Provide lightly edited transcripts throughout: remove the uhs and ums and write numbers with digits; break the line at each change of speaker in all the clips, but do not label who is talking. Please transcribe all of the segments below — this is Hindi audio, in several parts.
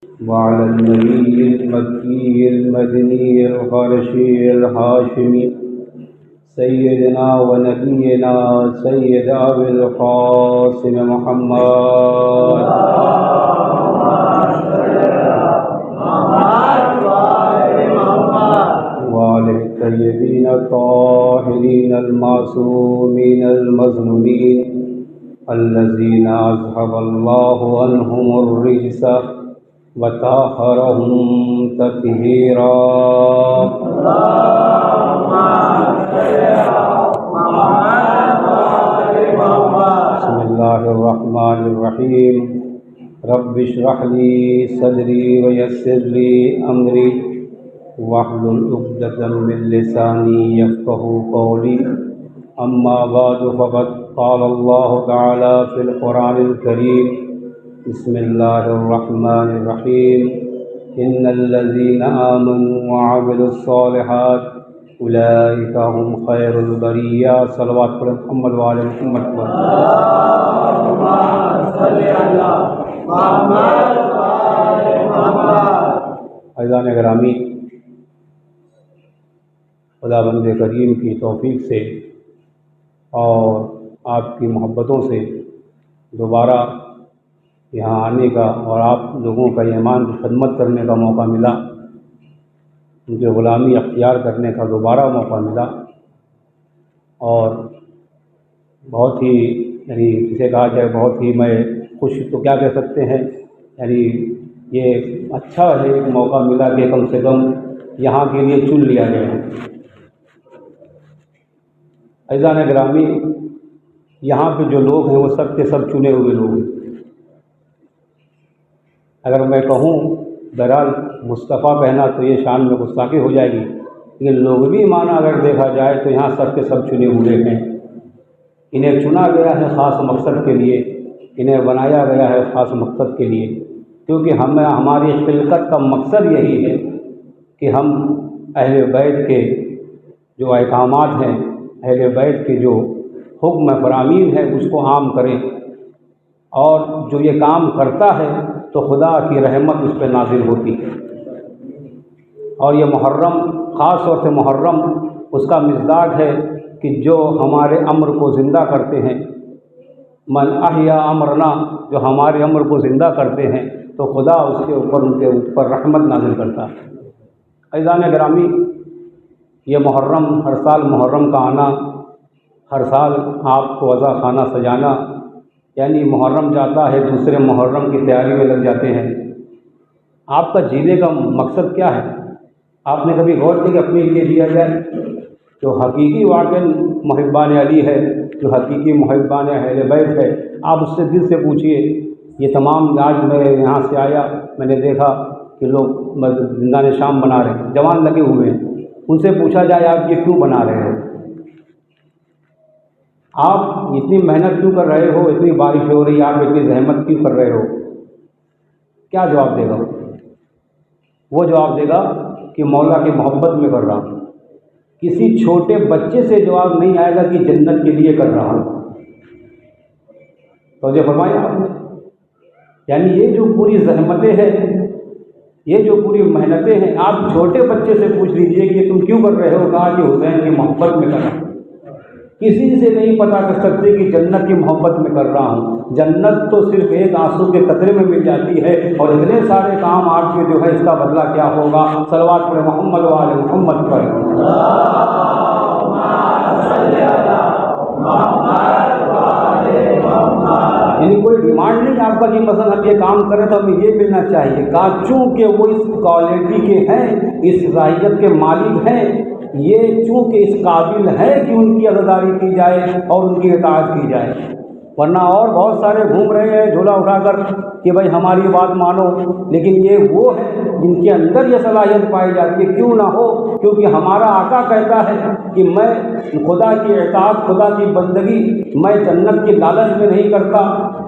वअला नबी मक्की मदनी क़ुरैशी हाशिमी सय्यदना व नबीना सय्यद अबुल क़ासिम मुहम्मद वालिहि तय्यबीन ताहिरीन अल-मासूमीन अल-मज़लूमीन अल्लज़ीना अज़हबल्लाहु अन्हुमुर रिज्स व तहहरहुम तत्हीरा। बिस्मिल्लाहिर्रहमानिर्रहीम। रब्बिश्रह ली सदरी व यस्सिर ली अमरी वहलुल उक़दतम मिन लिसानी यफ़क़हू क़ौली। अम्मा बअदु फ़क़द क़ाल अल्लाहु तआला फ़िल क़ुरआनिल करीम। बिस्मिल्लाहिर्रहमानिर्रहीम। इन्नल्लज़ीना आमनू व अमिलुस्सॉलिहात उलाइका हुम खैरुल बरिया। सल्लल्लाहु अलैहि मुहम्मद व आले मुहम्मद। अज़ीज़ान गिरामी, खुदाबंद करीम की तौफ़ीक़ से और आपकी मोहब्बतों से दोबारा यहाँ आने का और आप लोगों का ईमान की खिदमत करने का मौका मिला, उनकी ग़ुलामी अख्तियार करने का दोबारा मौका मिला। और बहुत ही यानी जिसे कहा जाए बहुत ही मैं खुश तो क्या कह सकते हैं, यानी ये अच्छा है एक मौका मिला कि कम से कम यहाँ के लिए चुन लिया गया। अज़ीज़ान गिरामी, यहाँ पे जो लोग हैं वो सब के सब चुने हुए लोग हैं। अगर मैं कहूँ बहरहाल मुस्तफ़ा कहना तो ये शान में गुस्ताखी हो जाएगी, लेकिन लोग भी माना अगर देखा जाए तो यहाँ सब के सब चुने हुए हैं। इन्हें चुना गया है ख़ास मकसद के लिए, इन्हें बनाया गया है ख़ास मकसद के लिए, क्योंकि हमारी खिलकत का मकसद यही है कि हम अहले बैत के जो अहकामात हैं, अहले बैत के जो हुक्म फरामीन है उसको आम करें, और जो ये काम करता है तो खुदा की रहमत उस पर नाज़िल होती है। और ये मुहर्रम ख़ास तौर से मुहर्रम उसका मिज़दाक़ है कि जो हमारे अम्र को ज़िंदा करते हैं। मन अहया अमरना, जो हमारे अम्र को ज़िंदा करते हैं तो खुदा उसके ऊपर उनके ऊपर रहमत नाज़िल करता है। अज़ीज़ान गिरामी, ये मुहर्रम हर साल मुहर्रम का आना, हर साल आपको अज़ा खाना सजाना, यानी मुहर्रम जाता है दूसरे मुहर्रम की तैयारी में लग जाते हैं। आपका जीने का मकसद क्या है? आपने कभी गौर किया कि अपने लिए जिया जाए? जो हकीकी वाक़ई मुहिब्बान अली है, जो हकीकी मुहिब्बान अहले बैत है, आप उससे दिल से पूछिए। ये तमाम आज मैं यहाँ से आया, मैंने देखा कि लोग जिंदान शाम बना रहे हैं, जवान लगे हुए हैं। उनसे पूछा जाए आप ये क्यों बना रहे हो, आप इतनी मेहनत क्यों कर रहे हो, इतनी बारिश हो रही है, आप इतनी जहमत क्यों कर रहे हो? क्या जवाब देगा वो? जवाब देगा कि मौला की मोहब्बत में कर रहा हूँ। किसी छोटे बच्चे से जवाब नहीं आएगा कि जन्नत के लिए कर रहा हूँ। तो जो फरमाया आपने, यानी ये जो पूरी जहमतें हैं, ये जो पूरी मेहनतें हैं, आप छोटे बच्चे से पूछ लीजिए कि तुम क्यों कर रहे हो, कहा कि हुसैन की मोहब्बत में कर रहा हूँ। किसी से नहीं पता कर सकते कि जन्नत की मोहब्बत में कर रहा हूँ। जन्नत तो सिर्फ एक आंसू के कतरे में मिल जाती है, और इतने सारे काम आपके जो है इसका बदला क्या होगा? सल्लल्लाहु अलैहि मोहम्मद व आले मोहम्मद पर। यानी कोई डिमांड नहीं आपका कि मसलन हम ये काम करें तो हमें ये मिलना चाहिए। कहा चूँकि वो इस क्वालिटी के हैं, इस ज़ाहियत के मालिक हैं, ये चूँकि इस काबिल है कि उनकी अज़ादारी की जाए और उनकी इताअत की जाए। वरना और बहुत सारे घूम रहे हैं झोला उठाकर कि भाई हमारी बात मानो, लेकिन ये वो है जिनके अंदर ये सलाहियत पाई जाती है। क्यों ना हो? क्योंकि हमारा आका कहता है कि मैं खुदा की इताअत, खुदा की बंदगी मैं जन्नत की लालच में नहीं करता,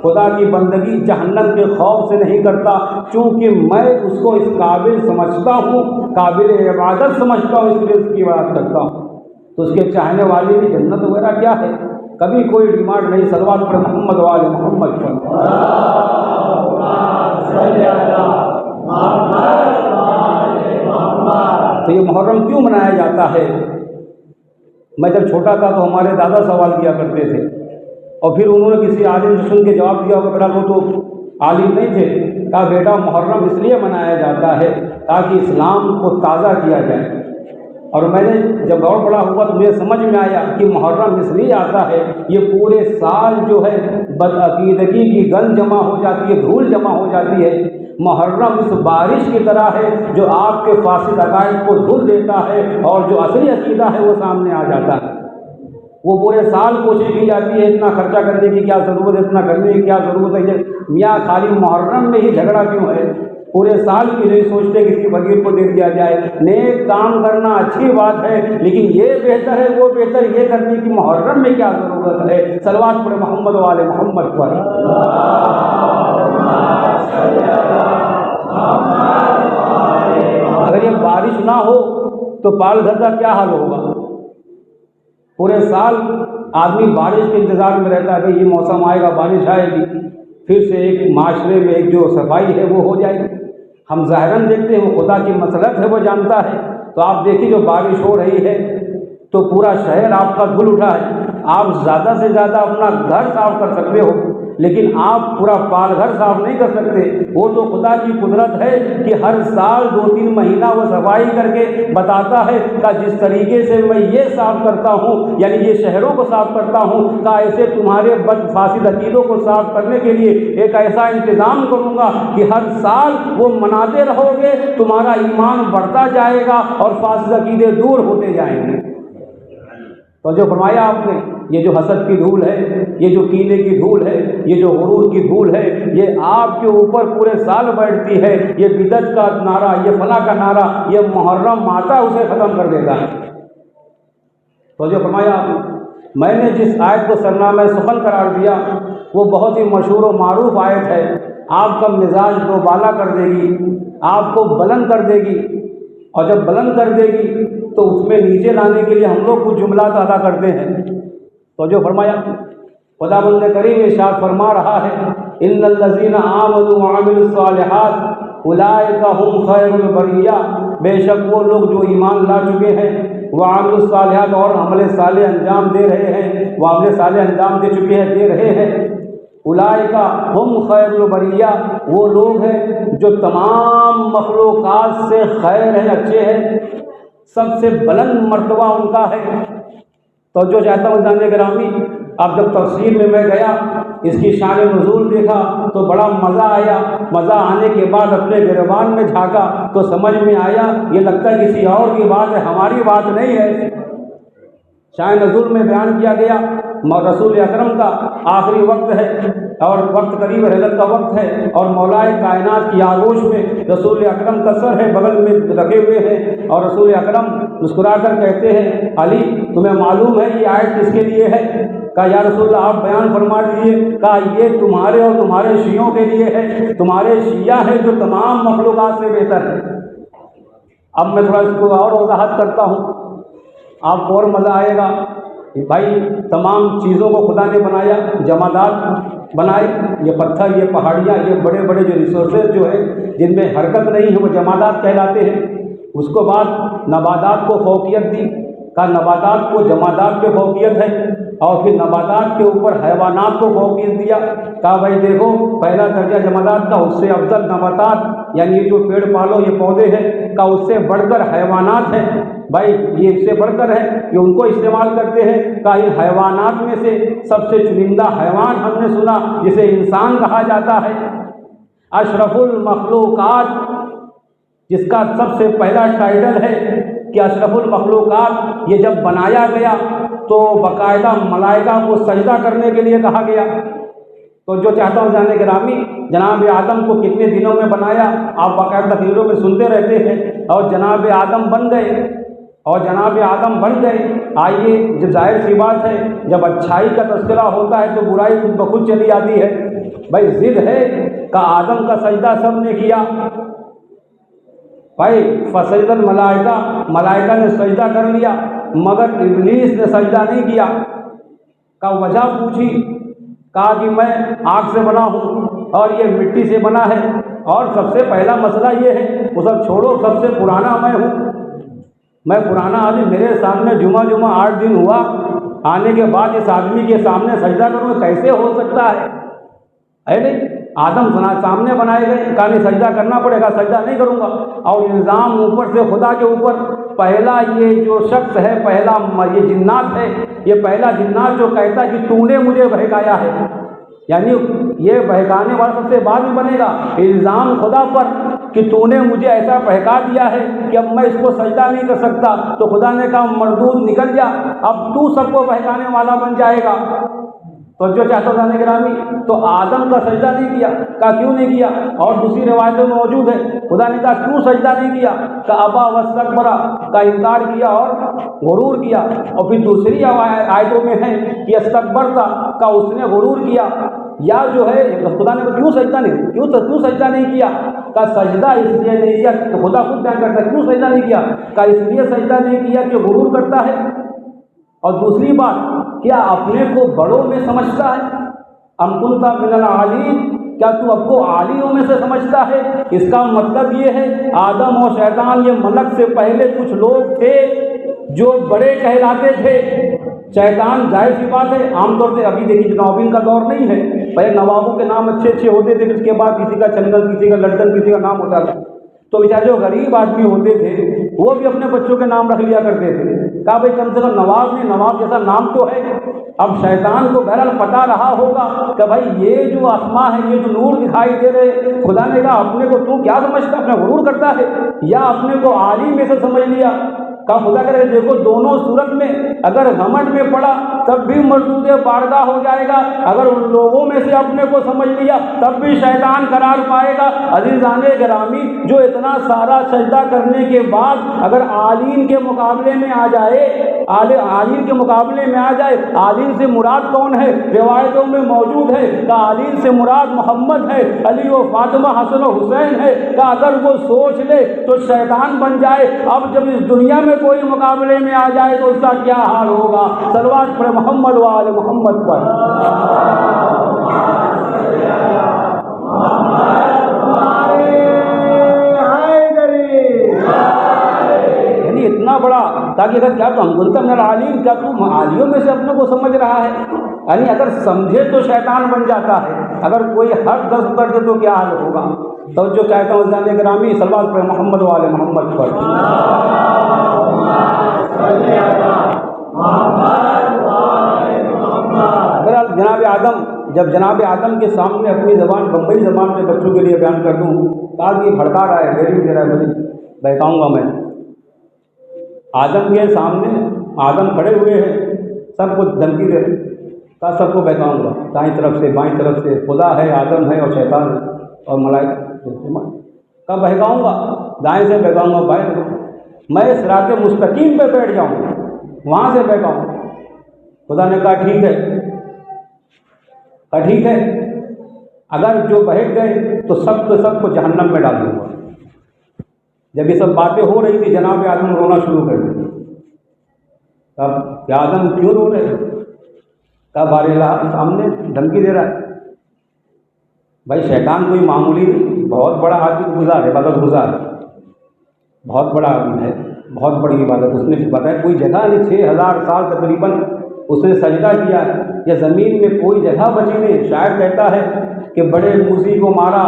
खुदा की बंदगी जहन्नम के खौफ से नहीं करता, चूँकि मैं उसको इस काबिल समझता हूँ, काबिल इबादत समझता हूँ, इसलिए उसकी इबादत करता हूँ। तो उसके चाहने वाले भी जन्नत वगैरह क्या है, कभी कोई डिमांड नहीं। सल्लल्लाहु अलैहि मोहम्मद वाले मोहम्मद पर। ये मुहर्रम क्यों मनाया जाता है। मैं जब छोटा था तो हमारे दादा सवाल किया करते थे और फिर उन्होंने किसी आलिम से सुन के जवाब दिया होगा, बेटा वो तो आलिम नहीं थे, कहा बेटा मुहर्रम इसलिए मनाया जाता है ताकि इस्लाम को ताज़ा किया जाए। और मैंने जब और बड़ा हुआ तो मुझे समझ में आया कि मुहर्रम इसलिए आता है, ये पूरे साल जो है बदअकीदगी की गंद जमा हो जाती है, धूल जमा हो जाती है। मुहर्रम इस बारिश की तरह है जो आपके फासिद अकायद को धुल देता है और जो असली अकीदा है वो सामने आ जाता है। वो पूरे साल कोशिश की जाती है, इतना खर्चा करने की क्या ज़रूरत है, इतना करने की क्या ज़रूरत है, मियाँ खाली मुहर्रम में ही झगड़ा क्यों है। पूरे साल की नहीं सोचते किसी फकीर को दे दिया जाए। नेक काम करना अच्छी बात है, लेकिन ये बेहतर है वो बेहतर ये करने की मुहर्रम में क्या ज़रूरत है। सलवात पढ़े मोहम्मद वाले मोहम्मद पर। अगर ये बारिश ना हो तो पाल घर का क्या हाल होगा। पूरे साल आदमी बारिश के इंतज़ार में रहता है, भाई ये मौसम आएगा, बारिश आएगी, फिर से एक माशरे में एक जो सफाई है वो हो जाएगी। हम ज़ाहिरन देखते हैं, वो खुदा की मसलहत है, वो जानता है। तो आप देखिए जो बारिश हो रही है तो पूरा शहर आपका धुल उठा है। आप ज़्यादा से ज़्यादा अपना घर साफ कर सकते हो, लेकिन आप पूरा पाल घर साफ नहीं कर सकते। वो तो खुदा की कुदरत है कि हर साल 2-3 महीना वो सफाई करके बताता है कि जिस तरीके से मैं ये साफ़ करता हूँ, यानी ये शहरों को साफ़ करता हूँ, का ऐसे तुम्हारे बदफासिद अकीदों को साफ़ करने के लिए एक ऐसा इंतज़ाम करूँगा कि हर साल वो मनाते रहोगे, तुम्हारा ईमान बढ़ता जाएगा और फासिद अकीदे दूर होते जाएंगे। तो जो फरमाया आपने, ये जो हसद की धूल है, ये जो कीने की धूल है, ये जो गुरूर की धूल है, ये आपके ऊपर पूरे साल बैठती है। ये बिदत का नारा, ये फला का नारा, ये मुहर्रम आता उसे ख़त्म कर देता है। तो जो फरमाया आपने, मैंने जिस आयत को सरनामा सुखन करार दिया वो बहुत ही मशहूर और मारूफ आयत है। आपका मिजाज दोबाला कर देगी, आपको बुलंद कर देगी, और जब बुलंद कर देगी तो उसमें नीचे लाने के लिए हम लोग कुछ जुमलात अदा करते हैं। तो जो फरमाया खुदाबंद करीम इरशाद फरमा रहा है, इन्नल लज़ीना आमनू व अमिलुस सालिहात उलाइका हुम खैरुल बरिया, बेशक वो लोग जो ईमान ला चुके हैं, व अमिलुस सालिहात और अमल साले अंजाम दे रहे हैं, वो अमल साले अंजाम दे चुके हैं, दे रहे हैं। उलाइका हुम खैरुल बरिया, वो लोग हैं जो तमाम मखलूक़ात से खैर हैं, अच्छे हैं, सबसे बुलंद मर्तबा उनका है। तो जो चाहता हूँ जाने ग्रामी, अब जब तफसीर में मैं गया, इसकी शान नुज़ूल देखा तो बड़ा मज़ा आया। मज़ा आने के बाद अपने गिरबान में झाँका तो समझ में आया ये लगता है किसी और की बात है, हमारी बात नहीं है। शान नुज़ूल में बयान किया गया रसूल अकरम का आखिरी वक्त है और वक्त करीब रहलत का वक्त है, और मौलाए कायनात की आगोश में रसूल अकरम का सर है बगल में रखे हुए हैं, और रसूल अकरम मुस्कुरा कर कहते हैं, अली तुम्हें मालूम है ये आयत किसके लिए है। कहा या रसूल आप बयान फरमा दीजिए। कहा ये तुम्हारे और तुम्हारे शियों के लिए है, तुम्हारे शिया है जो तमाम मखलूक़ात से बेहतर है। अब मैं थोड़ा इसको और वजाहत करता हूँ, आपको और मज़ा आएगा। भाई तमाम चीज़ों को खुदा ने बनाया, जमादात बनाए, ये पत्थर, ये पहाड़ियाँ, ये बड़े बड़े जो रिसोर्सेज जो है जिनमें हरकत नहीं है वो जमादात कहलाते हैं। उसको बाद नबातात को फौकियत दी, का नबातात को जमादात पे फौकियत है, और फिर नबातात के ऊपर हैवानात को फौकियत दिया। कहा भाई देखो पहला दर्जा जमादात का, उससे अफजल नबातात यानी ये जो पेड़ पालो ये पौधे हैं का, उससे बढ़कर हैवानात हैं। भाई ये इससे बढ़कर है, ये उनको इस्तेमाल करते हैं। का इन हैवानात में से सबसे चुनिंदा हैवान हमने सुना जिसे इंसान कहा जाता है, अशरफुल मखलूक़ात, जिसका सबसे पहला टाइटल है कि अशरफुल मखलूक़ात। ये जब बनाया गया तो बाकायदा मलाइका को सजदा करने के लिए कहा गया। तो जो चाहता हूँ जाने ग्रामी, जनाब आदम को कितने दिनों में बनाया, आप बाकायदा तकरीरों में सुनते रहते हैं, और जनाब आदम बन गए, और जनाब आदम बन गए। आइए, जब जाहिर सी बात है जब अच्छाई का तस्करा होता है तो बुराई खुद ब खुद चली आती है। भाई जिद है का आदम का सजदा सब ने किया। भाई फसजदल मलाइका, मलाइका ने सजदा कर लिया, मगर इब्लीस ने सजदा नहीं किया। का वजह पूछी, कहा कि मैं आग से बना हूँ और ये मिट्टी से बना है, और सबसे पहला मसला ये है, वो सब छोड़ो, सबसे पुराना मैं हूँ। मैं पुराना आदमी, मेरे सामने जुमा 8 दिन हुआ, आने के बाद इस आदमी के सामने सजदा करूँ, कैसे हो सकता है नहीं? आदम सामने बनाए गए, कहा नहीं सजदा करना पड़ेगा, सजदा नहीं करूँगा। और इल्ज़ाम ऊपर से खुदा के ऊपर। पहला ये जो शख्स है, पहला ये जिन्नात है, ये पहला जिन्नात जो कहता है कि तूने मुझे बहकाया है, यानी ये बहकाने वाला सबसे बाद में बनेगा। इल्ज़ाम खुदा पर कि तूने मुझे ऐसा बहका दिया है कि अब मैं इसको सजदा नहीं कर सकता। तो खुदा ने कहा मरदूद निकल जा, अब तू सबको बहकाने वाला बन जाएगा। तो जो चाहता था गिरामी, तो आदम का सजदा नहीं किया। कहा क्यों नहीं किया? और दूसरी रिवायतों में मौजूद है, खुदा ने कहा क्यों सजदा नहीं किया? का अबा वस्तकबरा, का इनकार किया और गुरूर किया। और फिर दूसरी आयतों में है कि अस्तकबरता, का उसने गुरूर किया। या जो है खुदा ने क्यों सजदा नहीं किया? का सजदा इसलिए नहीं किया, तो खुदा खुद बयान करता है क्यों सजदा नहीं किया। का इसलिए सजदा नहीं किया कि गुरूर करता है। और दूसरी बात, क्या अपने को बड़ों में समझता है? अमकुंता मिनल आली, क्या तू आपको आलियों में से समझता है? इसका मतलब ये है आदम और शैतान, ये मलक से पहले कुछ लोग थे जो बड़े कहलाते थे। शैतान जाहिर सी बात है, आमतौर से अभी देखिए नवाबीन का दौर नहीं है, पहले नवाबों के नाम अच्छे होते थे, उसके बाद किसी का चंदन, किसी का लड्डन, किसी का नाम होता था। तो बेचारे जो गरीब आदमी होते थे वो भी अपने बच्चों के नाम रख लिया करते थे। कहा भाई कम से कम नवाब ने नवाब जैसा नाम तो है। अब शैतान को बहरहाल पता रहा होगा कि भाई ये जो आसमां है, ये जो नूर दिखाई दे रहे, खुदा ने कहा अपने को तू क्या समझता, अपना गुरूर करता है, या अपने को आलिम में से समझ लिया। कहा खुदा कह रहे देखो दोनों सूरत में अगर घमंड में पड़ा तब भी मरदूद बारगाह हो जाएगा, अगर उन लोगों में से अपने को समझ लिया तब भी शैतान करार पाएगा। अज़ीज़ाने गिरामी, जो इतना सारा सजदा करने के बाद अगर आलीन के मुकाबले में आ जाए, आलीन के मुकाबले में आ जाए, आलीन से मुराद कौन है? रिवायतों में मौजूद है कि आलीन से मुराद मोहम्मद है, अली व फातिमा, हसन व हुसैन है। कि अगर वो सोच ले तो शैतान बन जाए। अब जब इस दुनिया में कोई मुकाबले में आ जाए तो उसका क्या हाल होगा? सलवात पढ़े मोहम्मद व आले मोहम्मद पर। यानी इतना बड़ा, ताकि अगर क्या तो हम आलिम, क्या तू आलियों में से अपने को समझ रहा है? यानी अगर समझे तो शैतान बन जाता है, अगर कोई हर दस कर दे तो क्या हाल होगा? तो जो चाहता हूँ जाने ग्रामी सलवात पर मोहम्मद वाले मोहम्मद पर। अगर जनाब आदम, जब जनाब आदम के सामने अपनी ज़बान बम्बई ज़बान में बच्चों के लिए बयान कर दूँ, ताकि भड़का रहा है, देरी दे रहा है, मुझे बहकाऊँगा मैं। आदम के सामने आदम खड़े हुए हैं, सबको धमकी दे रहे, का सबको बहकाऊँगा, दाईं तरफ से बाईं तरफ से, खुदा है, आदम है और शैतान है और मलाइका, कब बहकाऊँगा? दाएं से बहकाऊँगा, बाएं से। मैं सिराते मुस्तकीम पे बैठ जाऊँ, वहाँ से बहकाऊँ। खुदा ने कहा ठीक है, ठीक है, अगर जो बहक गए तो सबको जहन्नम में डाल दूँगा। जब ये सब बातें हो रही थी, जनाब आदम रोना शुरू कर दिया। तब क्या आदम क्यों रो रहे? कब बारेला सामने धमकी दे रहा है। भाई शैतान कोई मामूली नहीं, बहुत बड़ा आदमी गुजार है, इबादत गुजार, बहुत बड़ा आदमी है, बहुत बड़ी इबादत उसने बताया। कोई जगह नहीं, 6000 साल तकरीबन उसने सजदा किया, या ज़मीन में कोई जगह बची नहीं। शायर कहता है कि बड़े मूसी को मारा,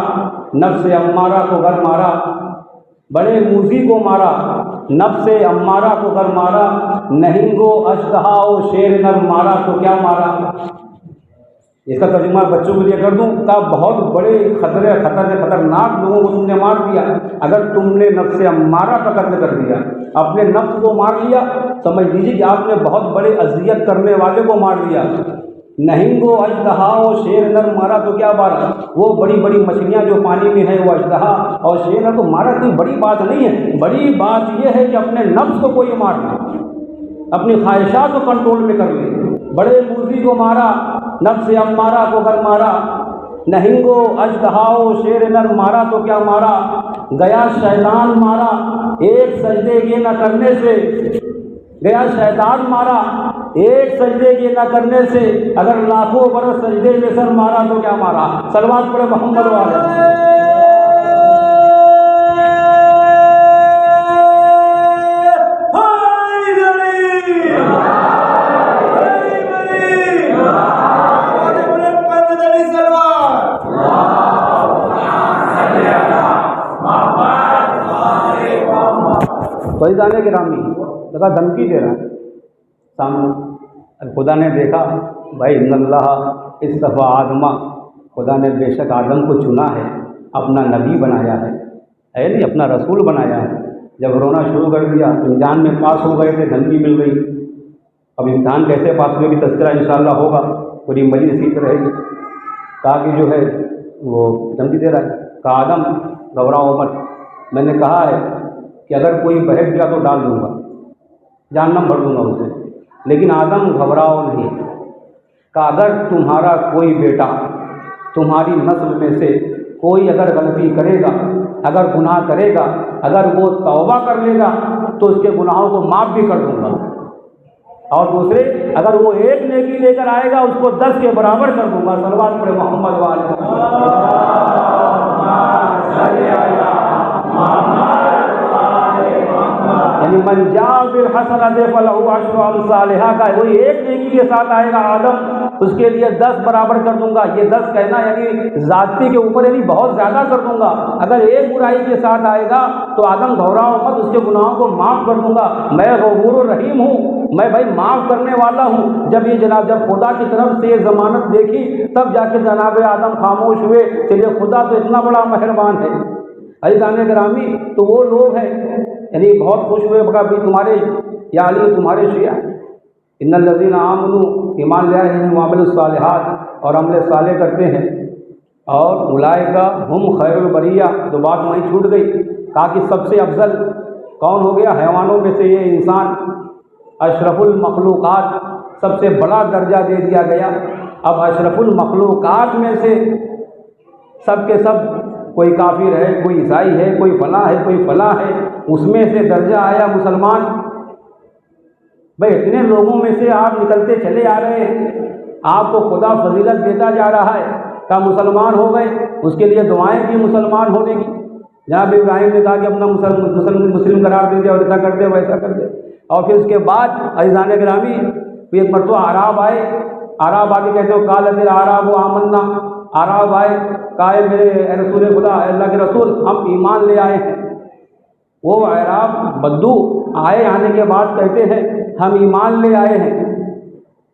नफ्स अम्मारा को घर मारा, बड़े मूसी को मारा, नफ्स अम्मारा को घर मारा, नहिंगो अश्तहा ओ शेर नर मारा तो क्या मारा। इसका तर्जुमा बच्चों के लिए कर दूं, का बहुत बड़े खतरनाक लोगों को तुमने मार दिया। अगर तुमने नफ्स अम्मारा का कत्ल कर दिया, अपने नफ्स को मार लिया, समझ लीजिए कि आपने बहुत बड़े अजियत करने वाले को मार दिया। नहिंगो अजदहा और शेर नर मारा तो क्या मारा? वो बड़ी बड़ी मछलियाँ जो पानी में है वो अजदहा और शेर नर को मारा, कोई बड़ी बात नहीं है। बड़ी बात यह है कि अपने नफ्स को कोई मार ले, अपनी ख्वाहिशात को कंट्रोल में कर ले। बड़े मूसी को मारा, नफ्स अम्मारा को घर मारा, नहिंगो अजदहाओ शेर नर मारा तो क्या मारा। गया शैतान मारा एक सजदे के न करने से, गया शैतान मारा एक सजदे के न करने से, अगर लाखों बरस सजदे में सर मारा तो क्या मारा। सलवात पढ़े मोहम्मद वाले। वही जाने के रामी लगा धमकी दे रहा है सामने। अब खुदा ने देखा भाई इन्नल्लाह इस्तफ़ा आदमा, खुदा ने बेशक आदम को चुना है, अपना नबी बनाया है नहीं, अपना रसूल बनाया है। जब रोना शुरू कर दिया, इम्तिहान में पास हो गए थे, धमकी मिल गई। अब इम्तिहान कैसे पास हुए कि तज़किरा इंशाअल्लाह होगा, पूरी मजलिस इसी पर रहेगी। कहा कि जो है वो धमकी दे रहा है, कहा आदम घबराओ मत, मैंने कहा है कि अगर कोई बहक गया तो डाल दूँगा, जहन्नम भर दूँगा उसे, लेकिन आदम घबराओ नहीं। कहा अगर तुम्हारा कोई बेटा तुम्हारी नस्ल में से कोई अगर गलती करेगा, अगर गुनाह करेगा, अगर वो तौबा कर लेगा तो उसके गुनाहों को माफ़ भी कर दूँगा, और दूसरे अगर वो एक नेकी लेकर आएगा उसको 10 के बराबर कर दूँगा। सल्लल्लाहु अलैहि मोहम्मद यानी मन जा बिल हसनत फलहु अशरु अमसालिहा का वही एक नेकी के साथ आएगा आदम, उसके लिए 10 बराबर कर दूंगा। ये 10 कहना यानी ज़ाती के ऊपर यानी बहुत ज़्यादा कर दूंगा। अगर एक बुराई के साथ आएगा तो आदम घबराओ मत, उसके गुनाहों को माफ़ कर दूंगा। मैं गफूर रहीम हूँ, मैं भाई माफ़ करने वाला हूँ। जब ये जनाब जब खुदा की तरफ से ये ज़मानत देखी तब जाके जनाब आदम खामोश हुए। चलिए खुदा तो इतना बड़ा मेहरबान है। अज़ीज़ान गिरामी, तो वो लोग हैं यानी बहुत खुश हुए, बगा भाई तुम्हारे या अली तुम्हारे शिया इन्नल्लज़ीना आमनू ईमान ले आए हैं वअमिलुस सालिहात और अमल साले करते हैं, और उलाइका हुम खैरुल बरिया। तो बात वहीं छूट गई, कहा कि सबसे अफजल कौन हो गया? हैवानों में से ये इंसान अशरफुल मखलूक़ात, सबसे बड़ा दर्जा दे दिया गया। अब अशरफुल मखलूक़ात में से सब के सब, कोई काफिर है, कोई ईसाई है, कोई फलां है, कोई फलां है, उसमें से दर्जा आया मुसलमान। भाई इतने लोगों में से आप निकलते चले आ रहे हैं, आपको खुदा फजीलत देता जा रहा है, का मुसलमान हो गए। उसके लिए दुआएं की मुसलमान होने की। जनाब इब्राहिम ने कहा कि अपना मुस्लिम करार दे दे और ऐसा कर दे वैसा कर दे। और फिर उसके बाद अज़ीज़ान गिरामी एक मरतबा आराब आए, आराब आके कहते हो काल तेरा आराब वो आमन्ना, आराब आए, कहा मेरे रसूल खुदा, अल्लाह के रसूल हम ईमान ले आए हैं। वो आराब बद्दू आए, आने के बाद कहते हैं हम ईमान ले आए हैं।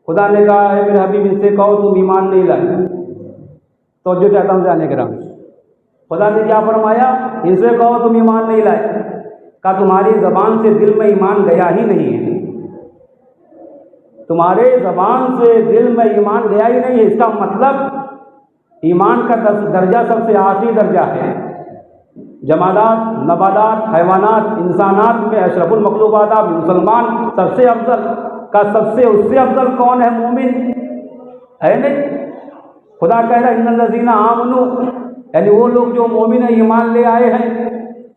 खुदा ने कहा है मेरे हबीब इनसे कहो तुम ईमान नहीं लाए। तो जो चाहता हूँ जाने के राम, खुदा ने क्या फरमाया? इनसे कहो तुम ईमान नहीं लाए। कहा तुम्हारी ज़बान से दिल में ईमान गया ही नहीं है, तुम्हारे ज़बान से दिल में ईमान गया ही नहीं है। इसका मतलब ईमान का दर्जा सबसे आखिरी दर्जा है। जमादात, नबादात, हैवानात, इंसानात में अशरफुल मखलूक़ात आप मुसलमान सबसे अफजल का, सबसे उससे अफजल कौन है? मोमिन है नहीं। खुदा कह रहा है इन्नल्लज़ीना आमनू, यानी वो लोग जो मोमिन है, ईमान ले आए हैं,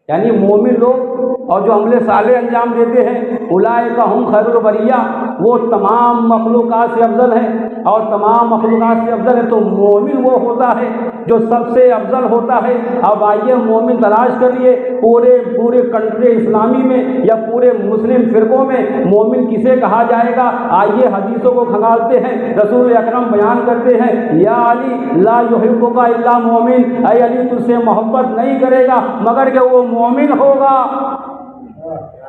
यानी मोमिन लोग और जो अमले साले अंजाम देते हैं, उलाइका हुम खैरुल बरिया, वो तमाम मखलूक़ात से अफजल है। और तमाम मखलूक़ात से अफजल है तो मोमिन वो होता है जो सबसे अफजल होता है। अब आइए मोमिन तलाश करिए पूरे कंट्री इस्लामी में या पूरे मुस्लिम फ़िरक़ों में मोमिन किसे कहा जाएगा? आइए हदीसों को खंगालते हैं। रसूल अकरम बयान करते हैं या अली ला युहिब्बुका इल्ला मोमिन, ऐ अली तुझसे मोहब्बत नहीं करेगा मगर कि वो मोमिन होगा।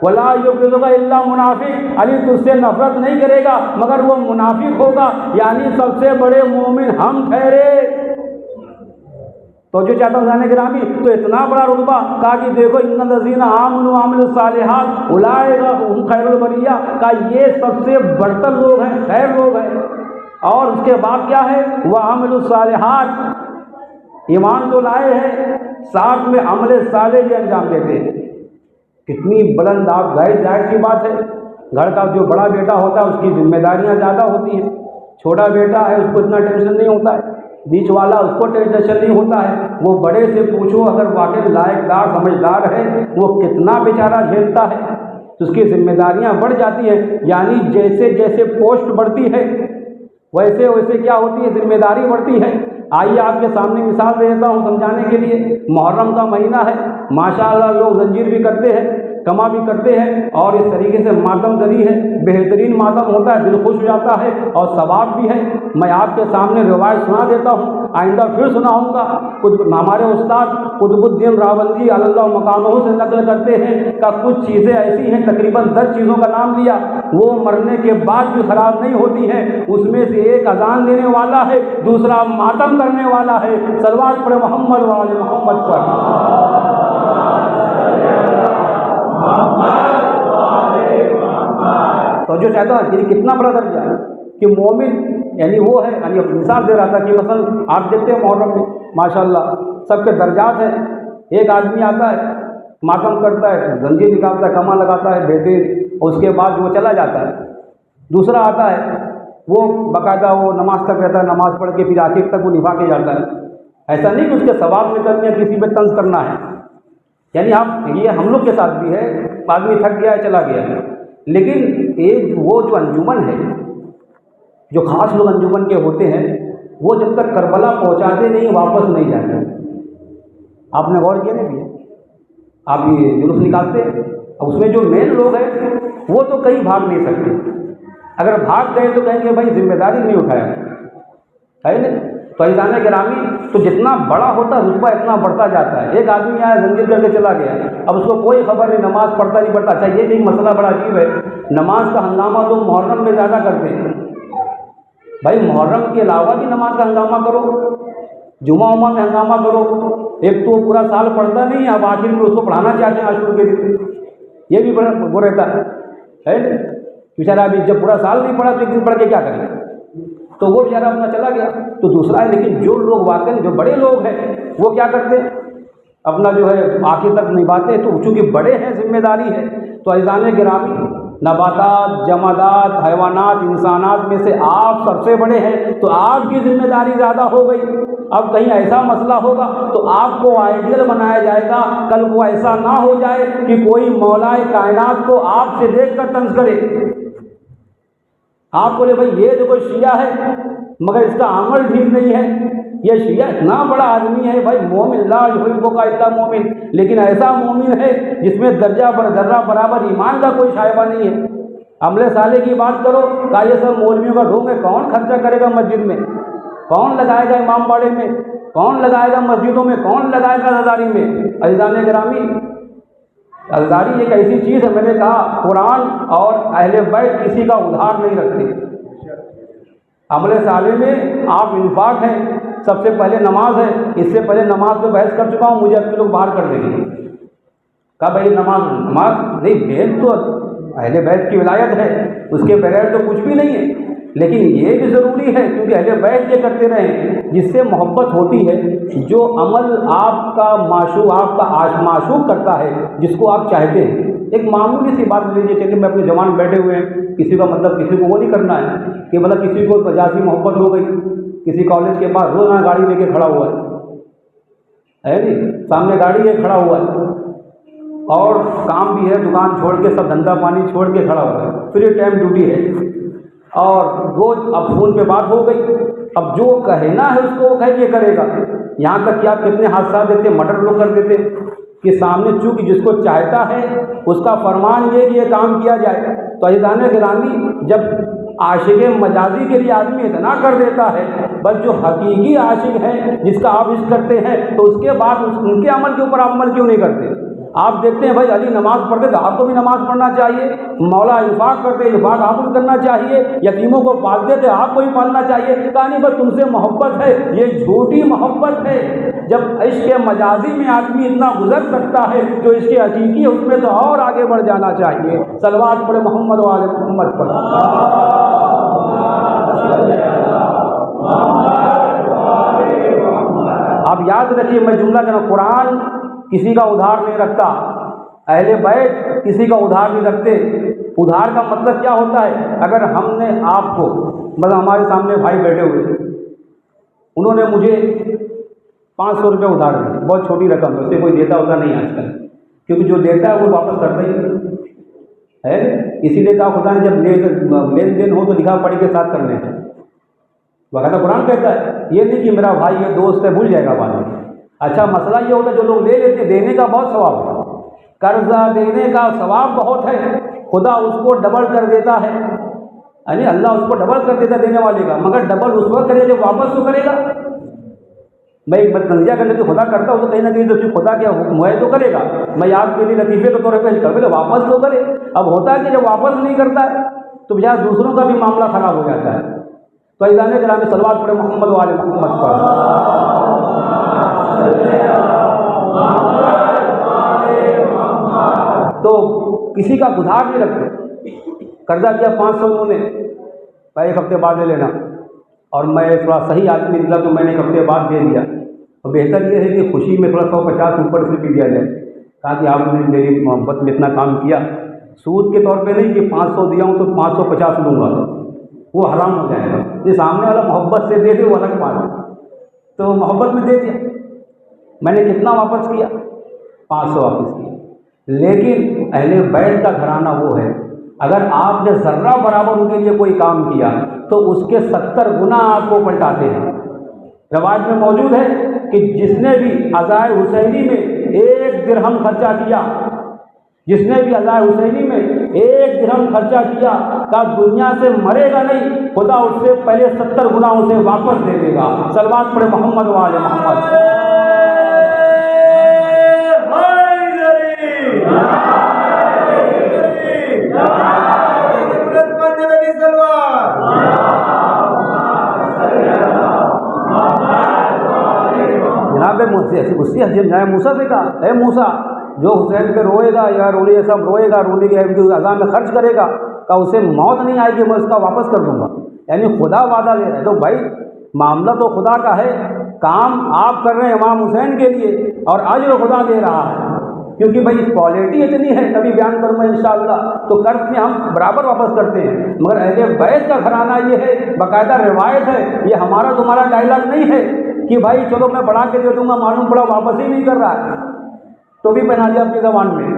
वला युबग़िज़ुका इल्ला मुनाफिक, अली तुझसे नफरत नहीं करेगा मगर वो मुनाफिक होगा। यानी सबसे बड़े मोमिन हम ठहरे। तो जो चाहता हूँ जाने गिरामी, तो इतना बड़ा रुतबा कहा कि देखो इन्नल्लज़ीना आमनू वअमिलुस सालिहात उलाइका हुम खैरुल बरिया का, ये सबसे बढ़कर लोग हैं, खैर लोग हैं। और उसके बाद क्या है? वअमिलुस सालिहात, ईमान तो लाए हैं, साथ में अमल साले भी अंजाम देते हैं। कितनी बुलंद आप जाहिर सी बात है। घर का जो बड़ा बेटा होता है उसकी जिम्मेदारियां ज़्यादा होती हैं। छोटा बेटा है उसको इतना टेंशन नहीं होता है, बीच वाला उसको टेंशन नहीं होता है। वो बड़े से पूछो अगर वाकई लायकदार समझदार है वो कितना बेचारा झेलता है, तो उसकी जिम्मेदारियां बढ़ जाती हैं। यानी जैसे जैसे पोस्ट बढ़ती है वैसे वैसे क्या होती है? जिम्मेदारी बढ़ती है। आइए आपके सामने मिसाल दे देता हूँ समझाने के लिए। मुहर्रम का महीना है, माशाअल्लाह लोग जंजीर भी करते हैं, कमा भी करते हैं और इस तरीके से मातम दरी है, बेहतरीन मातम होता है, दिल खुश हो जाता है और सवाब भी है। मैं आपके सामने रिवायत सुना देता हूँ, आइंदा फिर सुनाऊँगा। हमारे उस्ताद कुतुबुद्दीन रावंदी अल्लाह मकानों से नकल करते हैं कि कुछ चीज़ें ऐसी हैं, तकरीबन 10 चीज़ों का नाम लिया, वो मरने के बाद भी ख़राब नहीं होती हैं। उसमें से एक अजान देने वाला है, दूसरा मातम करने वाला है। सलवात पढ़े मोहम्मद वाले मोहम्मद पर। तो जो चाहता है कि कितना बड़ा दर्जा है कि मोमिन यानी वो है, यानी मिसाल दे रहा था कि मसलन आप देखते हैं मुहर्रम में माशाल्लाह सबके दर्जात हैं। एक आदमी आता है, मातम करता है, जंजीर निकालता है, कमा लगाता है बेहतरीन, और उसके बाद वो चला जाता है। दूसरा आता है, वो बाकायदा वो नमाज तक रहता है, नमाज पढ़ के फिर आखिर तक वो निभा के जाता है। ऐसा नहीं कि उसके सवाब निकलने या किसी पे तंज करना है। यानी आप ये हम लोग के साथ भी है, आदमी थक गया है चला गया, लेकिन एक वो जो अंजुमन है, जो ख़ास लोग अंजुमन के होते हैं, वो जब तक करबला पहुंचाते नहीं वापस नहीं जाते। आपने गौर किया नहीं किया? आप ये जुलूस निकालते और उसमें जो मेन लोग हैं वो तो कहीं भाग नहीं सकते। अगर भाग गए तो कहेंगे भाई जिम्मेदारी नहीं उठाया है ना। तो अज़ीज़ान गिरामी, तो जितना बड़ा होता है रुतबा इतना बढ़ता जाता है। एक आदमी आया जंजीर करके चला गया, अब उसको कोई खबर नहीं, नमाज पढ़ता नहीं पढ़ता। अच्छा ये एक मसला बड़ा अजीब है, नमाज का हंगामा तो मुहर्रम में ज़्यादा करते हैं। भाई मुहर्रम के अलावा भी नमाज का हंगामा करो, जुमा उमा में हंगामा करो। एक तो पूरा साल पढ़ता नहीं, अब आखिर में उसको पढ़ाना चाहते हैं आशूर के दिन, ये भी बड़ा वो रहता है ना। बेचारा अभी जब पूरा साल नहीं पढ़ा तो एक दिन पढ़ के क्या करेगा, तो वो बेचारा अपना चला गया। तो दूसरा है, लेकिन जो लोग वाकई जो बड़े लोग हैं वो क्या करते हैं, अपना जो है आखिर तक निभाते। तो चूँकि बड़े हैं, जिम्मेदारी है, तो अज़ीज़ान गिरामी नबातात, जमादात, हैवानात, इंसानात में से आप सबसे बड़े हैं, तो आपकी जिम्मेदारी ज़्यादा हो गई। अब कहीं ऐसा मसला होगा तो आपको आइडियल बनाया जाएगा, कल को ऐसा ना हो जाए कि कोई मौलाए कायनात को आपसे देख कर तंज करे। आप बोले भाई ये जो कोई शिया है मगर इसका अमल ठीक नहीं है, ये शिया इतना बड़ा आदमी है भाई, मोमिन ला युहिब्बु का इल्ला मोमिन, लेकिन ऐसा मोमिन है जिसमें दर्जा दर्रा बराबर ईमान का कोई शायबा नहीं है। अमले साले की बात करो, का ये सब मौलवियों का ढोंग है। कौन खर्चा करेगा मस्जिद में, कौन लगाएगा इमाम बाड़े में, कौन लगाएगा मस्जिदों में, कौन लगाएगा हज़ारी में। अज़ीज़ान गिरामी, हज़ारी एक ऐसी चीज़ है, मैंने कहा कुरान और अहले बैत किसी का उधार नहीं रखते। अमले साले में आप इंफाक है, सबसे पहले नमाज है। इससे पहले नमाज पे बहस कर चुका हूँ, मुझे अब लोग बाहर कर देंगे। कहा भाई नमाज नहीं, बैत तो अहले बैत की विलायत है, उसके बगैर तो कुछ भी नहीं है। लेकिन ये भी ज़रूरी है क्योंकि अहले बैत ये करते रहें जिससे मोहब्बत होती है। जो अमल आपका माशूक करता है, जिसको आप चाहते हैं। एक मामूली सी बात लीजिए, चलिए मैं अपने जवान बैठे हुए हैं, किसी का मतलब किसी को वो नहीं करना है कि मतलब किसी को जाती मोहब्बत हो गई, किसी कॉलेज के पास रोज़ाना गाड़ी लेके खड़ा हुआ है नहीं, सामने गाड़ी है खड़ा हुआ है और काम भी है, दुकान छोड़ के सब धंधा पानी छोड़ के खड़ा हुआ है, फ्री टाइम ड्यूटी है और रोज़ अब फ़ोन पे बात हो गई। अब जो कहना है उसको वो कह के करेगा। यहाँ तक कि आप कितने हादसा देते, मर्डर लोग कर देते कि सामने चूँकि जिसको चाहता है उसका फरमान ये कि ये काम किया जाए। तो अज़ीज़ान गिरामी, जब आशिक़ मजाजी के लिए आदमी इतना कर देता है, बस जो हकीकी आशिक़ है जिसका आप इश्क करते हैं, तो उसके बाद उनके अमल के ऊपर आप अमल क्यों नहीं करते। आप देखते हैं भाई अली नमाज पढ़ते तो आपको भी नमाज पढ़ना चाहिए, मौला इंफाक करते इंफाक आपको भी करना चाहिए, यतीमों को पालते थे आपको भी पालना चाहिए। कहानी बस तुमसे मोहब्बत है, ये झूठी मोहब्बत है। जब इश्क़ मजाजी में आदमी इतना गुजर सकता है तो इसके हकीकी है उसमें तो और आगे बढ़ जाना चाहिए। सलवात पढ़े मोहम्मद वाले मोहम्मद पर। आप याद रखिए, मैं जुमला कह रहा हूँ, कुरान किसी का उधार नहीं रखता, अहले बैत किसी का उधार नहीं रखते। उधार का मतलब क्या होता है, अगर हमने आपको मतलब हमारे सामने भाई बैठे हुए, उन्होंने मुझे 500 रुपये उधार दिए, बहुत छोटी रकम है, उससे कोई देता होता नहीं आजकल, क्योंकि जो देता है वो वापस करता ही है। इसीलिए कहा खुदा ने जब लेन देन हो तो लिखा पढ़ी के साथ करने हैं। वगैरह कुरान कहता है ये नहीं कि मेरा भाई ये दोस्त है भूल जाएगा बाद में। अच्छा मसला ये होता है जो लोग ले लेते देने का बहुत सवाब है, कर्जा देने का सवाब बहुत है, खुदा उसको डबल कर देता है, यानी अल्लाह उसको डबल कर देता देने वाले का, मगर डबल उस वक्त करेगा जब वापस तो करेगा। मैं नतीजा करने की खुदा करता हूँ तो कहीं ना कहीं तो खुदा क्या हुक्म है तो करेगा, मैं आपके लिए लतीफ़े के तौर पर कर तो वापस तो करे। अब होता है कि जब वापस नहीं करता है तो बेचारा दूसरों का भी मामला खराब हो जाता है। तो इदाने कराम सलवात पढ़े मोहम्मद वाले मोहम्मद पर। तो किसी का उधार नहीं रखते, कर्जा किया 500 उन्होंने, भाई 1 हफ्ते बाद ले लेना, और मैं थोड़ा सही आदमी निकला तो मैंने 1 हफ्ते बाद दे दिया। तो बेहतर ये है कि खुशी में थोड़ा 150 ऊपर से भी दिया जाए, कहा कि आपने मेरी मोहब्बत में इतना काम किया, सूद के तौर पे नहीं कि 500 दिया हूँ तो 550 लूँगा, वो हराम हो जाएगा। ये सामने वाला मोहब्बत से दे दे वो अलग बात है। तो मोहब्बत में दे दिया, मैंने कितना वापस किया? 500 वापस किया। लेकिन अहले बैत का घराना वो है, अगर आपने ज़र्रा बराबर उनके लिए कोई काम किया तो उसके 70 गुना आपको पलटाते हैं। रवाज में मौजूद है कि जिसने भी अज़ाए हुसैनी में 1 दिरहम खर्चा किया, जिसने भी अज़ाए हुसैनी में 1 दिरहम खर्चा किया का दुनिया से मरेगा नहीं, खुदा उससे पहले 70 गुना उसे वापस दे देगा। सलवात पढ़े मोहम्मद वाले मोहम्मद। जनाब मूसा से कहा, है मूसा जो हुसैन पे रोएगा या रोने सब रोएगा, रोने के अज़ाब में खर्च करेगा का उसे मौत नहीं आएगी, मैं उसका वापस कर दूंगा। यानी खुदा वादा ले रहा है। तो भाई मामला तो खुदा का है, काम आप कर रहे हैं इमाम हुसैन के लिए और अजर खुदा दे रहा है, क्योंकि भाई क्वालिटी इतनी है, कभी बयान करूँगा इंशाअल्लाह। तो कर्ज में हम बराबर वापस करते हैं, मगर अहले बैत का घराना ये है, बाकायदा रिवायत है, ये हमारा तुम्हारा डायलॉग नहीं है कि भाई चलो मैं बढ़ा के दे दूंगा, मालूम पड़ा वापस ही नहीं कर रहा है तो भी पहना दिया अपनी ज़बान में।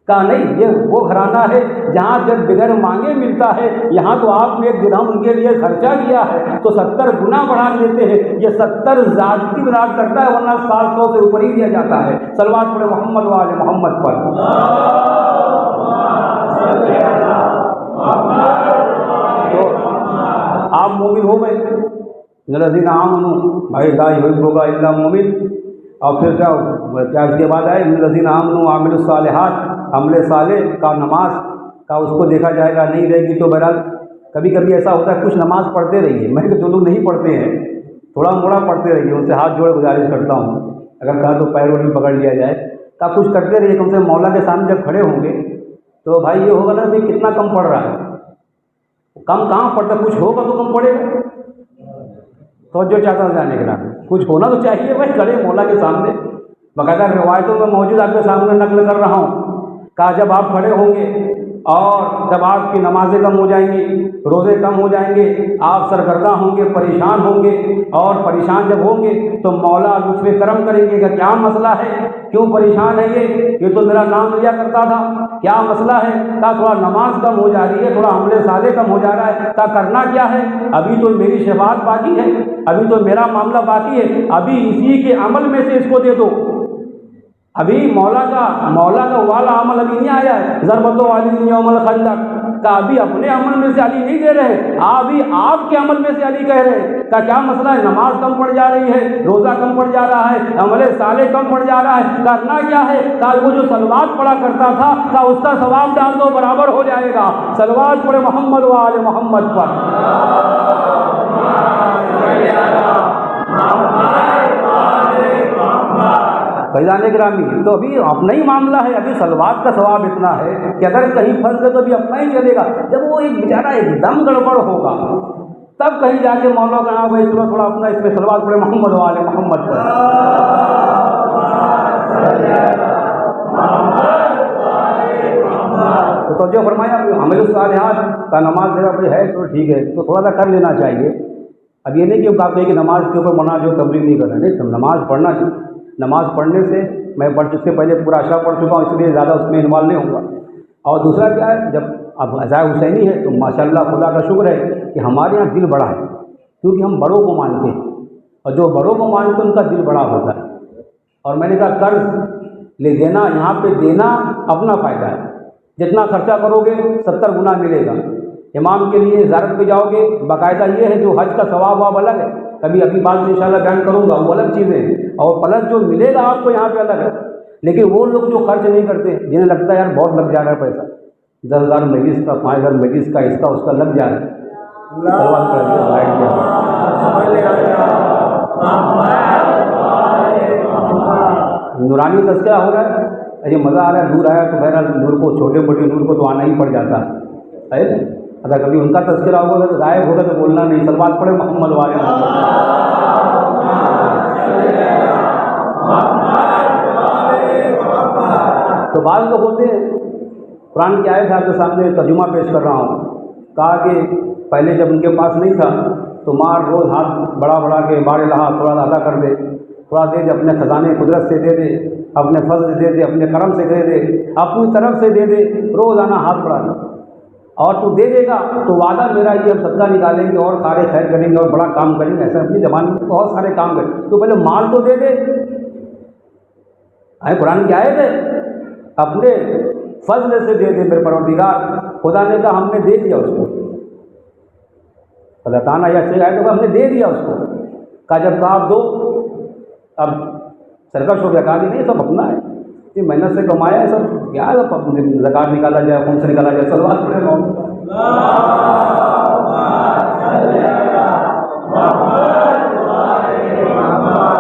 कहा नहीं, ये वो घराना है जहाँ जब बगैर मांगे मिलता है, यहाँ तो आपने 1 दिरहम उनके लिए खर्चा किया है तो 70 गुना बढ़ा देते हैं। ये 70 ज़ाती बिराद करता है, वरना 700 से ऊपर ही दिया जाता है। सलवात पढ़े मोहम्मद वाले मोहम्मद पर। तो आप मोमिन हो गए, नज़ीना आमनू भाई ला युहिब्बुका इल्ला मोमिन, और फिर क्या इसके बाद आए नज़ीना आमनू आमिलुस सालिहात, अमले साले का नमाज का उसको देखा जाएगा, नहीं रहेगी तो बहरहाल कभी कभी ऐसा होता है कुछ नमाज पढ़ते रहिए। मैं जो लोग नहीं पढ़ते हैं थोड़ा मोड़ा पढ़ते रहिए, उनसे हाथ जोड़े गुजारिश करता हूँ, अगर कहा तो पैर वोड़ भी पकड़ लिया जाए, का कुछ करते रहिए, कम से कम मौला के सामने जब खड़े होंगे तो भाई ये होगा ना कि कितना कम पढ़ रहा है, कम कहाँ पढ़ता, कुछ होगा तो कम पढ़ेगा। तो जो चाहता जाने के नाम कुछ होना तो चाहिए भाई, खड़े मौला के सामने। बाकायदा रिवायतों में मौजूद आपके सामने नकल कर रहा हूँ, कहा जब आप खड़े होंगे और जब आपकी नमाज़ें कम हो जाएंगी, रोज़े कम हो जाएंगे, आप सरगर्दा होंगे, परेशान होंगे, और परेशान जब होंगे तो मौला लुत्फ़े करम करेंगे कि क्या मसला है, क्यों परेशान है ये तो मेरा नाम लिया करता था, क्या मसला है? का थोड़ा नमाज कम हो जा रही है, थोड़ा अमले साले कम हो जा रहा है, का करना क्या है? अभी तो मेरी शफ़ाअत बाकी है, अभी तो मेरा मामला बाकी है, अभी इसी के अमल में से इसको दे दो। अभी मौला का वाला अमल अभी नहीं आया है, ज़रबतो अली यौमल खंदक का अभी अपने अमल में से अली नहीं दे रहे, अभी आपके अमल में से अली कह रहे का क्या मसला है? नमाज कम पड़ जा रही है, रोज़ा कम पड़ जा रहा है, अमले साले कम पड़ जा रहा है, करना क्या है? का वो जो सलवात पढ़ा करता था का उसका सवाब डाल दो, बराबर हो जाएगा। सलवात पढ़े मोहम्मद वाले मोहम्मद पर। फैज़ान गिरामी, तो अभी अपना ही मामला है, अभी सलवात का सवाब इतना है कि अगर कहीं फंस गए तो अभी अपना ही चलेगा। जब वो एक बेचारा एकदम गड़बड़ होगा तब कहीं जाके मौला का नाम भाई चलो थोड़ा अपना इसमें सलवात पढ़े मोहम्मद वाले मोहम्मद पर। तो जो फरमाया अमल सालिहात का नमाज मेरा है तो ठीक है, तो थोड़ा सा कर लेना चाहिए। अब ये नहीं कि आप कहें कि नमाज के ऊपर मना जो तबलीग नहीं करना, नहीं, तो नमाज पढ़ना चाहिए। नमाज पढ़ने से मैं इससे पहले पूरा अशरा पढ़ चुका हूँ, इसलिए ज़्यादा उसमें इन्वॉल्व नहीं होगा। और दूसरा क्या है, जब अब अज़ाए हुसैनी है तो माशाअल्लाह खुदा का शुक्र है कि हमारे यहाँ दिल बड़ा है, क्योंकि हम बड़ों को मानते हैं, और जो बड़ों को मानते हैं उनका दिल बड़ा होता है। और मैंने कहा कर्ज ले देना, यहाँ पे देना अपना फ़ायदा है। जितना खर्चा करोगे 70 गुना मिलेगा। इमाम के लिए ज़ियारत पे जाओगे, बाकायदा ये है जो हज का सवाब वाब अलग है, कभी अभी बाद में इंशाल्लाह बयान करूँगा, वो अलग चीज़ें हैं, और प्लस जो मिलेगा आपको यहाँ पे अलग है। लेकिन वो लोग जो खर्च नहीं करते, जिन्हें लगता है यार बहुत लग जा रहा है पैसा, 10,000 मजलिस का, 5,000 मजलिस का, इसका उसका लग जा रहा है, नूरानी तज़किरा हो रहा है, अरे मज़ा आ रहा है, नूर आया तो बहरहाल नूर को, छोटे मोटे नूर को तो आना ही पड़ जाता है। अगर कभी उनका तज़किरा होगा तो गायब होगा तो बोलना नहीं, सलवात पढ़े मोहम्मद वाले तो बाद लोग होते हैं। कुरान की आयत आपके सामने तर्जुमा पेश कर रहा हूँ। कहा कि पहले जब उनके पास नहीं था तो मार रोज़ हाथ बढ़ा बढ़ा के बारे लहा थोड़ा अदा कर दे, थोड़ा दे दे, अपने ख़जाने कुदरत से दे दे, अपने फजल दे दे, अपने करम से दे दे, अपनी तरफ से दे दे, रोज़ाना हाथ बढ़ा दे, और तू दे देगा तो वादा मेरा ये, हम सदका निकालेंगे और सारे खैर करेंगे और बड़ा काम करेंगे। ऐसा अपनी ज़बान में बहुत सारे काम करें, तो पहले माल तो दे दे। कुरान की आयत है, अपने फजल से दे दे मेरे परवरदिगार। खुदा ने कहा हमने दे दिया उसको, फलताना या से आए तो हमने दे दिया उसको। कहा जब कहा आप दो, अब सरकश हो गया, कहा कि नहीं सब अपना है, ये मेहनत से कमाया है, सब क्या है, ज़कात निकाला जाए, खून से निकाला जाए, सलवात पढ़े।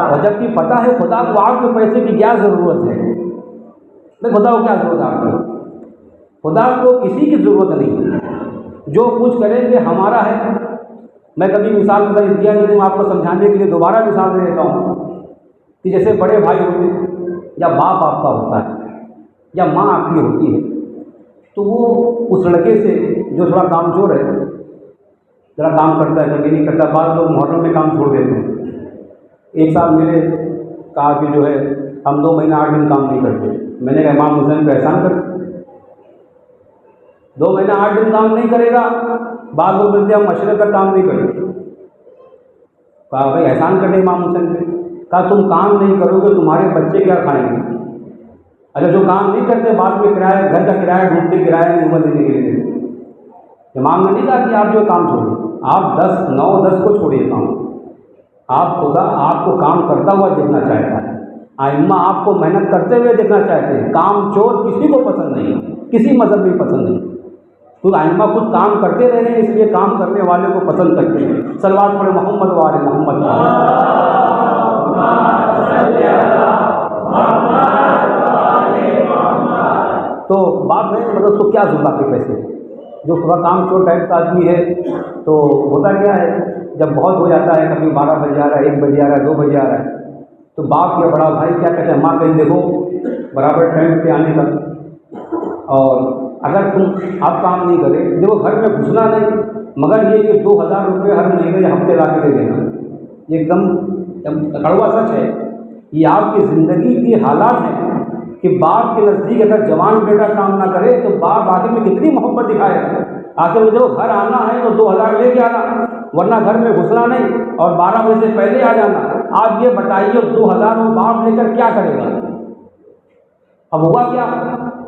और जबकि पता है खुदा को आपके पैसे की क्या ज़रूरत है, मैं खुदा को क्या ज़रूरत है आपकी, खुदा को किसी की ज़रूरत नहीं, जो कुछ करेंगे हमारा है। मैं कभी मिसाल दिया नहीं हूँ, आपको समझाने के लिए दोबारा मिसाल दे देता हूँ कि जैसे बड़े भाई होते या बाप आपका होता है या माँ आपकी होती है, तो वो उस लड़के से जो थोड़ा कामचोर है, ज़रा काम करता है कभी नहीं करता, बाद लोग मुहर्रम में काम छोड़ देते हैं। एक साल मेरे कहा कि जो है हम 2 महीना 8 दिन काम नहीं करते। मैंने कहा इमाम हुसैन को एहसान कर, 2 महीना 8 दिन काम नहीं करेगा, बाद लोग बोलते हम मशरे तक काम नहीं करेंगे। कहा भाई एहसान करने इमाम हुसैन पे। कहा तुम काम नहीं करोगे तुम्हारे बच्चे क्या खाएंगे। अगर जो काम नहीं करते बाद में किराया, घर का किराया ढूंढते, किराया नहीं हुआ देने के लिए। इमाम ने नहीं कहा कि आप जो काम छोड़ो, आप 9-10 को छोड़िए काम, आप खुदा आपको काम करता हुआ देखना चाहता है। आइम्मा आपको मेहनत करते हुए देखना चाहते हैं। काम चोर किसी को पसंद नहीं, किसी मज़हब में पसंद नहीं, तो आइम्मा खुद काम करते रहे हैं, इसलिए काम करने वाले को पसंद करते हैं। सलवात पढ़े मोहम्मद वाले मोहम्मद। तो बाप है मतलब तो क्या जुल्म के पैसे, जो थोड़ा काम चोर टाइप का आदमी है, तो होता क्या है जब बहुत हो जाता है, कभी 12 बजे आ रहा है, 1 बजे आ रहा है, 2 बजे आ रहा है, तो बाप या बड़ा भाई क्या कहते हैं, माँ कहीं देखो बराबर टाइम पे आने का। और अगर तुम आप काम नहीं करे, देखो घर में घुसना नहीं, मगर ये कि 2,000 रुपये हर महीने या हफ्ते ला के दे देना, ये एकदम कड़वा सच है। ये आपकी ज़िंदगी की हालात है कि बाप के नज़दीक अगर जवान बेटा काम ना करे तो बाप आखिर में कितनी मोहब्बत दिखाएगा। आखिर में जो घर आना है तो 2,000 लेके आना, वरना घर में घुसना नहीं और 12 बजे से पहले आ जाना। आप ये बताइए 2,000 वो बाप लेकर क्या करेगा। अब हुआ क्या,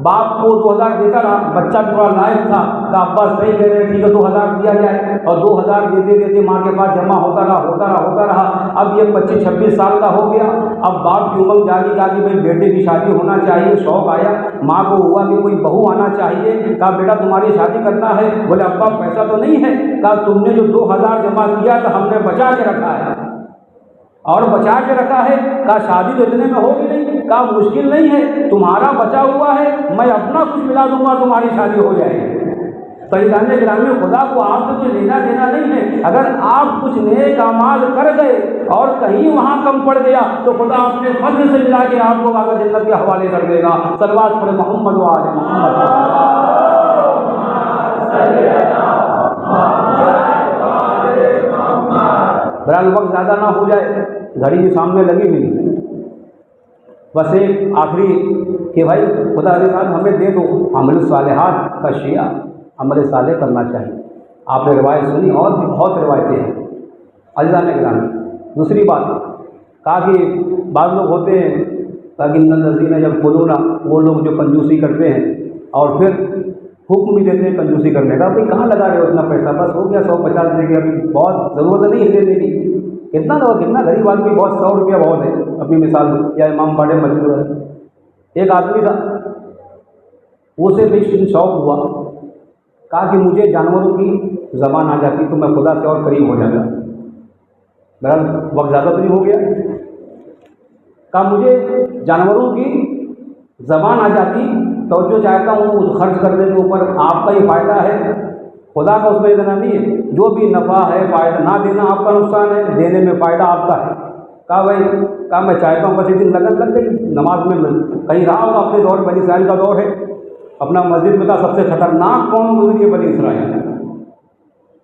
बाप को 2,000 देता रहा, बच्चा थोड़ा लायक था, तो अब्बा सही कह रहे ठीक है 2,000 दिया जाए, और 2,000 देते देते माँ के पास जमा होता रहा। अब ये 25-26 साल का हो गया। अब बाप की उम्र जागी भाई बेटे की शादी होना चाहिए, शौक आया, माँ को हुआ कि कोई बहू आना चाहिए। कहा बेटा तुम्हारी शादी करना है, बोले अब्बा पैसा तो नहीं है। कहा तुमने जो 2,000 जमा किया था हमने बचा के रखा है, और बचा के रखा है। कहा शादी तो इतने में होगी नहीं। कहा मुश्किल नहीं है, तुम्हारा बचा हुआ है, मैं अपना कुछ मिला दूंगा, तुम्हारी शादी हो जाएगी। सईदाने ग्रामीण खुदा को आपसे कुछ लेना देना नहीं है। अगर आप कुछ नेक अमाल कर गए और कहीं वहाँ कम पड़ गया तो खुदा अपने फजल से मिला के आपको आगे जन्नत के हवाले कर देगा। सलवात पढ़े मोहम्मद वाले मोहम्मद। बहरहाल वक्त ज़्यादा ना हो जाए, घड़ी के सामने लगी हुई, बस एक आखिरी कि भाई खुदा के साथ हमें दे दो अमल सालिहात का शिया, अमल साले करना चाहिए। आपने रिवायत सुनी और भी बहुत रिवायतें हैं अज़ीज़ान गिरामी। दूसरी बात कहा कि बाद लोग होते हैं ताकि नज़ीना जब खुलूना, वो लोग जो कंजूसी करते हैं और फिर हुक्म भी देते हैं कंजूसी करने का, भाई कहाँ लगा रहे हो इतना पैसा, बस हो गया 150 दे गया, अभी बहुत ज़रूरत नहीं है देने की, कितना दो, कितना गरीब आदमी, बहुत 100 रुपया बहुत है अपनी मिसाल में, या इमाम बाड़े मजदूर है। एक आदमी था, उसे भी शौक हुआ, कहा कि मुझे जानवरों की ज़बान आ जाती तो मैं खुदा से और करीब हो जाता। बहरहाल वक्त ज़्यादा तो नहीं हो गया, कहा मुझे जानवरों की ज़बान आ जाती तो जो चाहता हूँ उस खर्च करने के ऊपर आपका ही फ़ायदा है, खुदा का उसमें इतना नहीं है, जो भी नफ़ा है फ़ायदा, ना देना आपका नुकसान है, देने में फ़ायदा आपका है। कहा भाई, कहा मैं चाहता हूँ बस एक दिन लगन लग गई, नमाज में कहीं रहा होगा अपने दौर, बनी इसराइल का दौर है, अपना मस्जिद में कहा सबसे खतरनाक कौन गुजरी है, बनी इसराइल।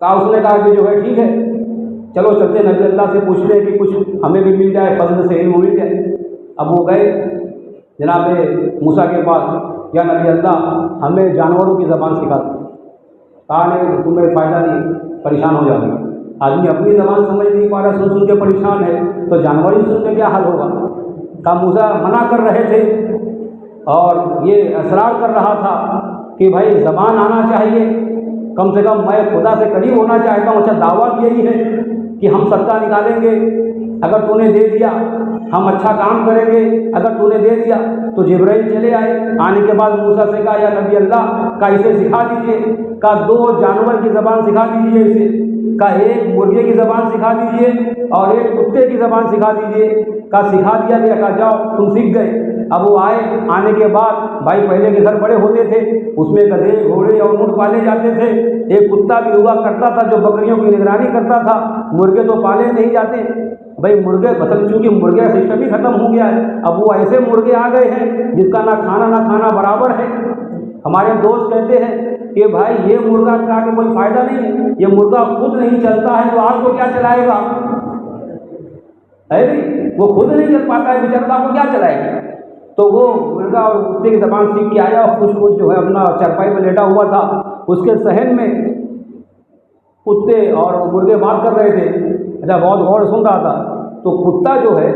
कहा उसने कहा कि जो है ठीक है, चलो चलते नबी अल्लाह से पूछते हैं कि कुछ हमें भी मिल जाए, फजल से इल्म मिल जाए। अब वो गए जनाब मूसा के पास, या नबी अल्लाह हमें जानवरों की ज़बान सिखा दो। कहा नहीं, तुम्हें फ़ायदा नहीं, परेशान हो जाओगे। आदमी अपनी ज़बान समझ नहीं पा रहा, सुन के परेशान है, तो जानवर ही सुन के क्या हाल होगा। कहा मूसा मना कर रहे थे और ये असरार कर रहा था कि भाई ज़बान आना चाहिए, कम से कम मैं खुदा से करीब होना चाहता हूँ। अच्छा, दावा यही है कि हम सदका निकालेंगे, अगर तूने दे दिया हम अच्छा काम करेंगे, अगर तूने दे दिया तो जिब्राइल चले आए। आने के बाद मूसा से कहा, या नबी अल्लाह का इसे सिखा दीजिए, का 2 जानवर की ज़बान सिखा दीजिए इसे, का एक मुर्गे की ज़बान सिखा दीजिए और एक कुत्ते की ज़बान सिखा दीजिए। का सिखा दिया गया, कहा जाओ तुम सीख गए। अब वो आए, आने के बाद भाई पहले के घर बड़े होते थे, उसमें गधे घोड़े और ऊँट पाले जाते थे, एक कुत्ता भी हुआ करता था जो बकरियों की निगरानी करता था, मुर्गे तो पाले नहीं जाते भाई, मुर्गे मतलब चूँकि मुर्गे का सिस्टम ही खत्म हो गया है, अब वो ऐसे मुर्गे आ गए हैं जिसका ना खाना बराबर है। हमारे दोस्त कहते हैं कि भाई ये मुर्गा का के कोई फ़ायदा नहीं है, ये मुर्गा खुद नहीं चलता है तो आपको क्या चलाएगा, है नहीं, वो खुद नहीं चल पाता है बेचारा, आपको क्या चलाएगा। तो वो मुर्गा और कुत्ते की ज़बान सीख के आया और कुछ जो है अपना चरपाई पर लेटा हुआ था, उसके सहन में कुत्ते और मुर्गे बात कर रहे थे। अच्छा, बहुत गौर सुन रहा था, तो कुत्ता जो है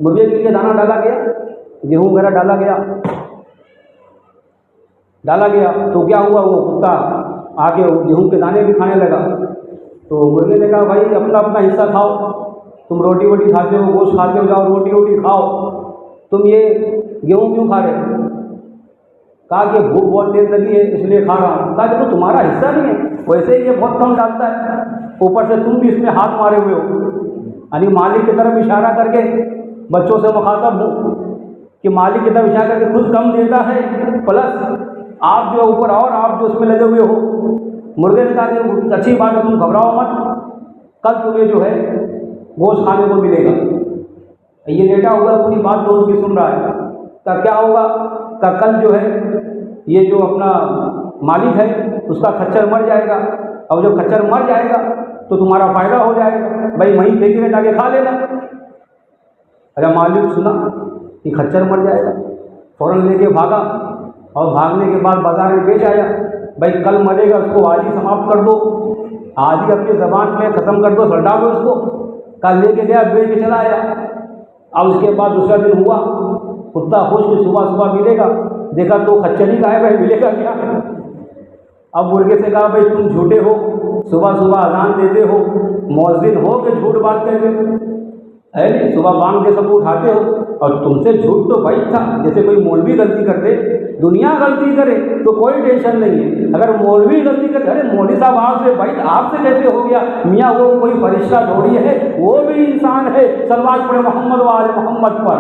मुर्गे के लिए दाना डाला गया, गेहूँ वगैरह डाला गया, तो क्या हुआ, वो कुत्ता आके गेहूँ के दाने भी खाने लगा। तो मुर्गे ने कहा भाई अपना अपना हिस्सा खाओ, तुम रोटी वोटी खाते हो, गोश्त खाते हो, जाओ रोटी वोटी खाओ, तुम ये गेहूँ क्यों खा रहे हो। कहा कि भूख बहुत तेज लगी है इसलिए खा रहा हूँ। कहा कि तो तुम्हारा हिस्सा नहीं है, वैसे ही ये बहुत कम डालता है, ऊपर से तुम भी इसमें हाथ मारे हुए हो। यानी मालिक की तरफ इशारा करके बच्चों से मुखातब हूँ कि मालिक की तरफ इशारा करके खुद कम देता है, प्लस आप जो ऊपर और आप जो उसमें लगे हुए हो। मुर्गे ने कहा कि अच्छी बात है, तुम घबराओ मत, कल तुम्हें जो है गोश्त खाने को मिलेगा। ये लेटा हुआ पूरी बात दोनों की सुन रहा है। का क्या होगा, का कल जो है ये जो अपना मालिक है उसका खच्चर मर जाएगा, और जब खच्चर मर जाएगा तो तुम्हारा फ़ायदा हो जाएगा, भाई वहीं फेंकने जाके खा लेना। अरे मालिक सुना कि खच्चर मर जाएगा, फ़ौरन लेके भागा और भागने के बाद बाज़ार में बेच आया। भाई कल मरेगा, उसको आज ही समाप्त कर दो, आज ही अपनी ज़बान में ख़त्म कर दो, सल्टा दो इसको। कल लेके गया, बेच के चला आया। अब उसके बाद दूसरा दिन हुआ, कुत्ता खुश कि सुबह सुबह मिलेगा, देखा तो खच्चर ही गायब है, मिलेगा क्या। अब मुर्गे से कहा भाई तुम झूठे हो, सुबह सुबह अजान देते हो, मौज़िन हो कि झूठ बात कहते हो, है नहीं, सुबह बांग के सब उठाते हो, और तुमसे झूठ तो भाई था। जैसे कोई मौलवी गलती करते, दुनिया गलती करे तो कोई टेंशन नहीं है, अगर मौलवी गलती करे, अरे मौलवी साहब आपसे भाई आपसे कैसे हो गया, मियाँ वो कोई फरिश्ता थोड़ी है, वो भी इंसान है। सल्लल्लाहु अलैहि मोहम्मद व आले मोहम्मद पर।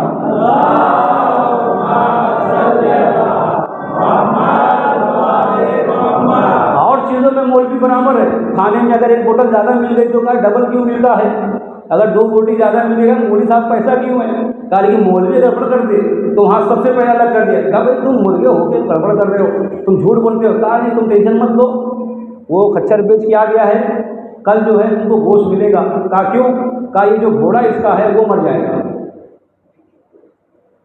और चीज़ों में मौलवी बराबर है। खाने में अगर एक बोतल ज़्यादा मिल गई तो क्या डबल क्यों मिलता है, अगर 2 बोटी ज़्यादा मिलेगा मौलवी साहब पैसा क्यों है। कहा लेकिन मौलवी गड़बड़ कर दे तो वहाँ सबसे पहले अलग कर दिया। कहा भाई तुम मुर्गे हो के गड़बड़ कर रहे हो, तुम झूठ बोलते हो। कहा नहीं तुम टेंशन मत लो, वो खच्चर बेच के आ गया है, कल जो है तुमको गोश्त मिलेगा। कहा क्यों, कहा ये जो घोड़ा इसका है वो मर जाएगा।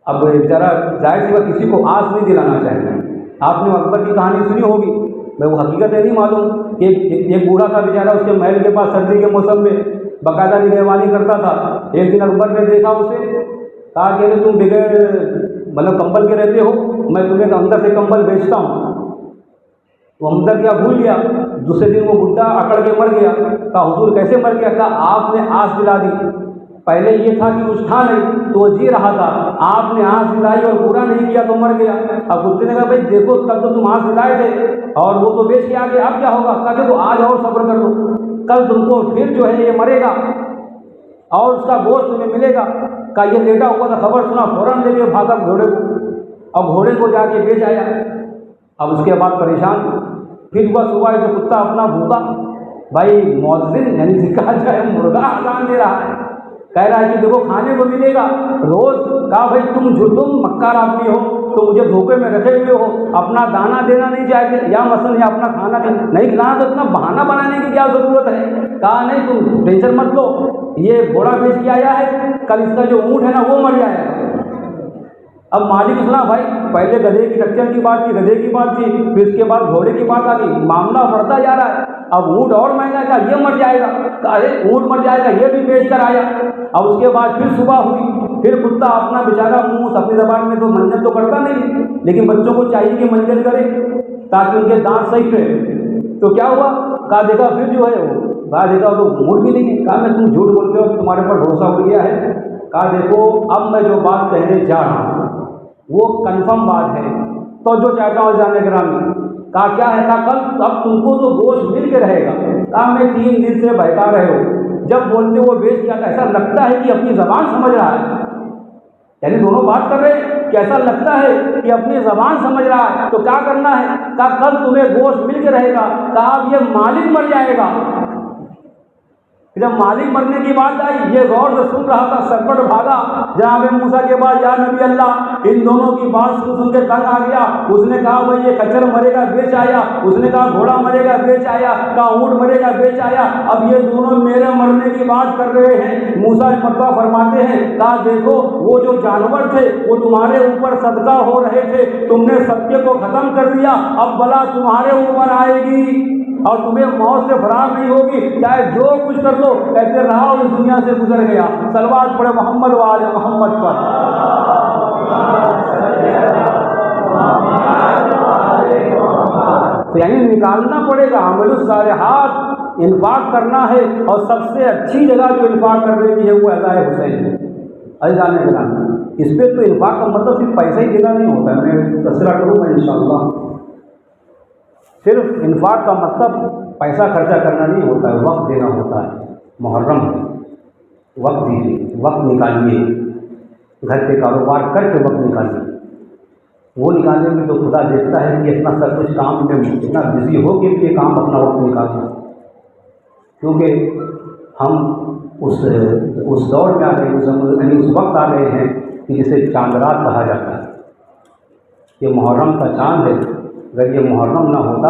अब बेचारा जाहिर सी बात किसी को आस नहीं दिलाना चाहिए। आपने अकबर की कहानी सुनी होगी, मैं वो हकीकत है नहीं मालूम कि एक बूढ़ा था बेचारा, उसके महल के पास सर्दी के मौसम में बाकायदा निगहबानी करता था। एक दिन अकबर ने देखा उसे कहा कि तुम बगैर मतलब कंबल के रहते हो, मैं तुम्हें अंदर से कंबल बेचता हूँ। वो अंदर क्या भूल गया। दूसरे दिन वो बुड्ढा अकड़ के मर गया। कहा हुजूर कैसे मर गया? कहा आपने आस दिला दी। पहले ये था कि कुछ था नहीं तो वो जी रहा था, आपने आस दिलाई और पूरा नहीं किया तो मर गया। अब कुत्ते ने कहा भाई देखो कल तो तुम आस दिलाए थे और वो तो बेच के आ गया, अब क्या होगा? कहा देखो आज और सब्र कर लो, कल तुमको फिर जो है ये मरेगा और उसका गोश्त तुम्हें मिलेगा। का ये लेटा हुआ था, खबर सुना, फौरन लेके भागा घोड़े को और घोड़े को जाके बेच आया। अब उसके बाद परेशान फिर हुआ सुबह जो कुत्ता अपना भूखा, भाई मौजिन यानी जिक्का जाए मुर्गा अजान दे रहा है, कह रहा है कि देखो खाने को मिलेगा रोज। कहा भाई तुम मक्कार आदमी हो तो मुझे धोखे में रखे हुए हो, अपना दाना देना नहीं चाहते या मसलन या अपना खाना नहीं खिलाना तो इतना बहाना बनाने की क्या ज़रूरत है? कहा नहीं तुम टेंशन मत लो, ये घोड़ा बेच के आया है, कल इसका जो ऊँट है ना वो मर जाएगा। अब मालिक सुना भाई पहले गधे की रक्षण की बात थी, गधे की बात थी, फिर इसके बाद घोड़े की बात आ गई, मामला बढ़ता जा रहा है। अब ऊँट और महंगा का ये मर जाएगा, अरे ऊँट मर जाएगा, ये भी बेच कर आया। अब उसके बाद फिर सुबह हुई, फिर कुत्ता अपना बेचारा मुंह अपनी ज़बान में तो मंजन तो करता नहीं, लेकिन बच्चों को चाहिए कि मंजन करे ताकि उनके दांत सही रहे। तो क्या हुआ? कहा देखा फिर जो है वो कहा देखा तो ऊँट भी नहीं। कहा मैं तुम झूठ बोलते हो, तुम्हारे पर भरोसा उठ गया है। कहा देखो अब मैं जो बात कहने जा रहा हूँ वो कंफर्म बात है, तो जो चाहता हूँ जाने ग्रामी। कहा क्या है? कहा कल अब तुमको तो गोश्त मिल के रहेगा। कहा मैं 3 दिन से बहका रहे हो, जब बोलते वो बेच क्या ऐसा लगता है कि अपनी ज़बान समझ रहा है, यानी दोनों बात कर रहे हैं कि ऐसा लगता है कि अपनी ज़बान समझ रहा है। तो क्या करना है? कहा कल तुम्हें गोश्त मिल के रहेगा। कहा अब ये मालिक मर जाएगा। जब मालिक मरने की बात आई ये गौर से सुन रहा था, सरपट भागा जनाब मूसा के पास, या नबी अल्लाह। इन दोनों की बात सुन के तंग आ गया। उसने कहा भाई ये खच्चर मरेगा बेच आया, उसने कहा घोड़ा मरेगा बेच आया, कहा ऊँट मरेगा बेच आया, अब ये दोनों मेरे मरने की बात कर रहे हैं। मूसा मरतबा फरमाते हैं, कहा देखो वो जो जानवर थे वो तुम्हारे ऊपर सदका हो रहे थे, तुमने सत्य को खत्म कर दिया, अब बला तुम्हारे ऊपर आएगी और तुम्हें मौत से फरार नहीं होगी, चाहे जो कुछ कर लो। कहते रहा इस दुनिया से गुजर गया। सलवात पढ़े मोहम्मद वाले मोहम्मद पर। तो यानी निकालना पड़ेगा अमल सालिहात, इन्फाक करना है और सबसे अच्छी जगह जो इन्फाक करने की है वो अज़ाए हुसैन है। अज़ान निकालना इस पर तो इन्फाक का मतलब सिर्फ पैसा ही देना नहीं होता है, मैं तस्वीर करूँगा इंशाअल्लाह। सिर्फ इन्फाक का मतलब पैसा खर्चा करना नहीं होता है, वक्त देना होता है। मुहर्रम वक्त दीजिए, वक्त निकालिए, घर के कारोबार करके वक्त निकालिए। वो निकालने में तो खुदा देखता है कि इतना सब कुछ काम में इतना बिजी हो के भी ये काम अपना वक्त निकालना, क्योंकि हम उस दौर में आ गए, उस वक्त आ गए हैं कि जिसे चांद रात कहा जाता है। ये मुहर्रम का चांद है, अगर ये मुहर्रम ना होता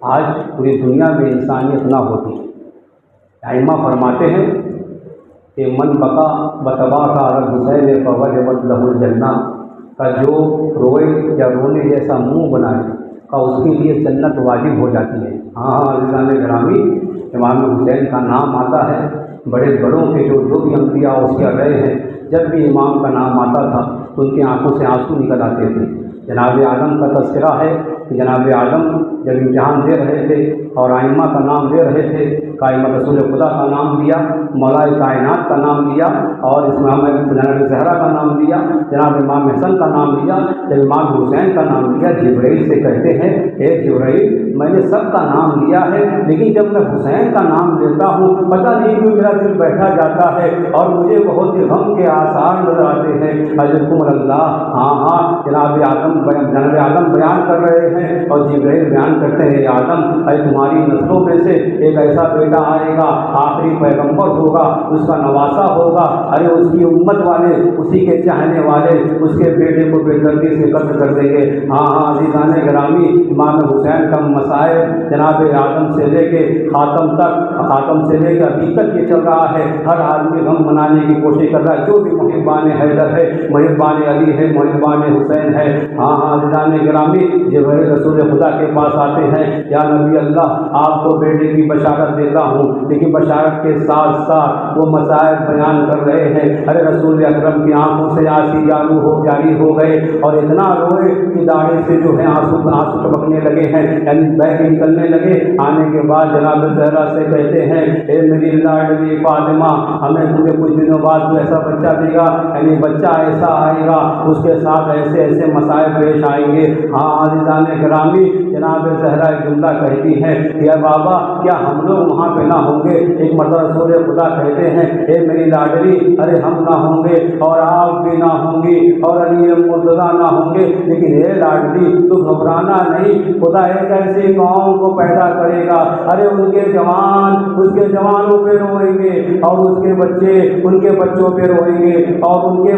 आज पूरी दुनिया में इंसानियत ना होती। आइमा फरमाते हैं कि मन बका बतबा का अरब हुसैन फ़वजबत लहुल जन्ना, का जो रोए या रोने जैसा मुंह बनाए का उसके लिए जन्नत वाजिब हो जाती है। हाँ अज़ीज़ान गिरामी, इमाम हुसैन का नाम आता है, बड़े बड़ों के जो भी अम्बिया उसके रहे हैं, जब भी इमाम का नाम आता था तो उनकी आंखों से आंसू निकल आते थे। जनाब आदम का तस्करा है कि जनाब आदम जब इम्तिहान दे रहे थे और आइम्मा का नाम ले रहे थे, कायम रसूल खुदा का नाम लिया, मौलाए कायनात का नाम लिया और इमाम जनाब ज़हरा का नाम लिया, जनाब इमाम हसन का नाम लिया, जब इमाम हुसैन का नाम लिया, जिब्राइल से कहते हैं हे जिब्राइल मैंने सबका नाम लिया है, लेकिन जब मैं हुसैन का नाम लेता हूँ पता नहीं क्यों मेरा दिल बैठा जाता है और मुझे बहुत ही गम के आसार नजर आते हैं। अल्लाह हाँ जनाब आदम बयान कर रहे हैं और जिब्राइल बयान करते हैं आदम अरे तुम्हारी नस्लों में से एक ऐसा बेटा आएगा, आखिरी पैगंबर होगा, उसका नवासा होगा, अरे उसकी उम्मत वाले, उसी के चाहने वाले उसके बेटे को बेदर्दी से कत्ल कर देंगे। हाँ अज़ीज़ान गिरामी, इमाम हुसैन का मसाइब जनाब आदम से लेके खातम तक, खातम से लेकर अभी तक ये चल रहा है। हर आदमी गम मनाने की कोशिश कर रहा है, जो भी मुहिब्बान हैदर है, मुहिब्बान अली है, मुहिब्बान हुसैन है। हाँ अज़ीज़ान गिरामी, जबरील रसूल खुदा के पास आते हैं, या नबी अल्लाह आपको बेटे की बशारत देता हूँ। लेकिन बशारत के साथ साथ वो मसाइल बयान कर रहे हैं। अरे रसूल अकरम की आंखों से आंसू जारी हो गए और इतना रोए कि दाढ़ी से जो है आंसू टपकने लगे हैं, यानी बह के निकलने लगे। आने के बाद जनाब ज़हरा से कहते हैं, ए मेरी लाडली फातिमा, हमें तुम्हें कुछ दिनों बाद तो ऐसा बच्चा देगा, यानी बच्चा ऐसा आएगा, उसके साथ ऐसे ऐसे मसाइल पेश आएंगे। हाँ आज़िज़ान गिरामी, जनाब ज़हरा एक जुमला कहती हैं कि या बाबा क्या हम लोग वहाँ पे ना होंगे? एक मरतबा रसूल खुदा कहते हैं, ए मेरी लाडली, अरे हम ना होंगे और आप भी ना होंगी और अली मुर्तज़ा ना होंगे, लेकिन हे लाडली तू घबराना नहीं, खुदा एक ऐसी कौम को पैदा करेगा, अरे उसके जवानों पे रोएंगे और उसके बच्चे उनके बच्चों पे रोएंगे और उनके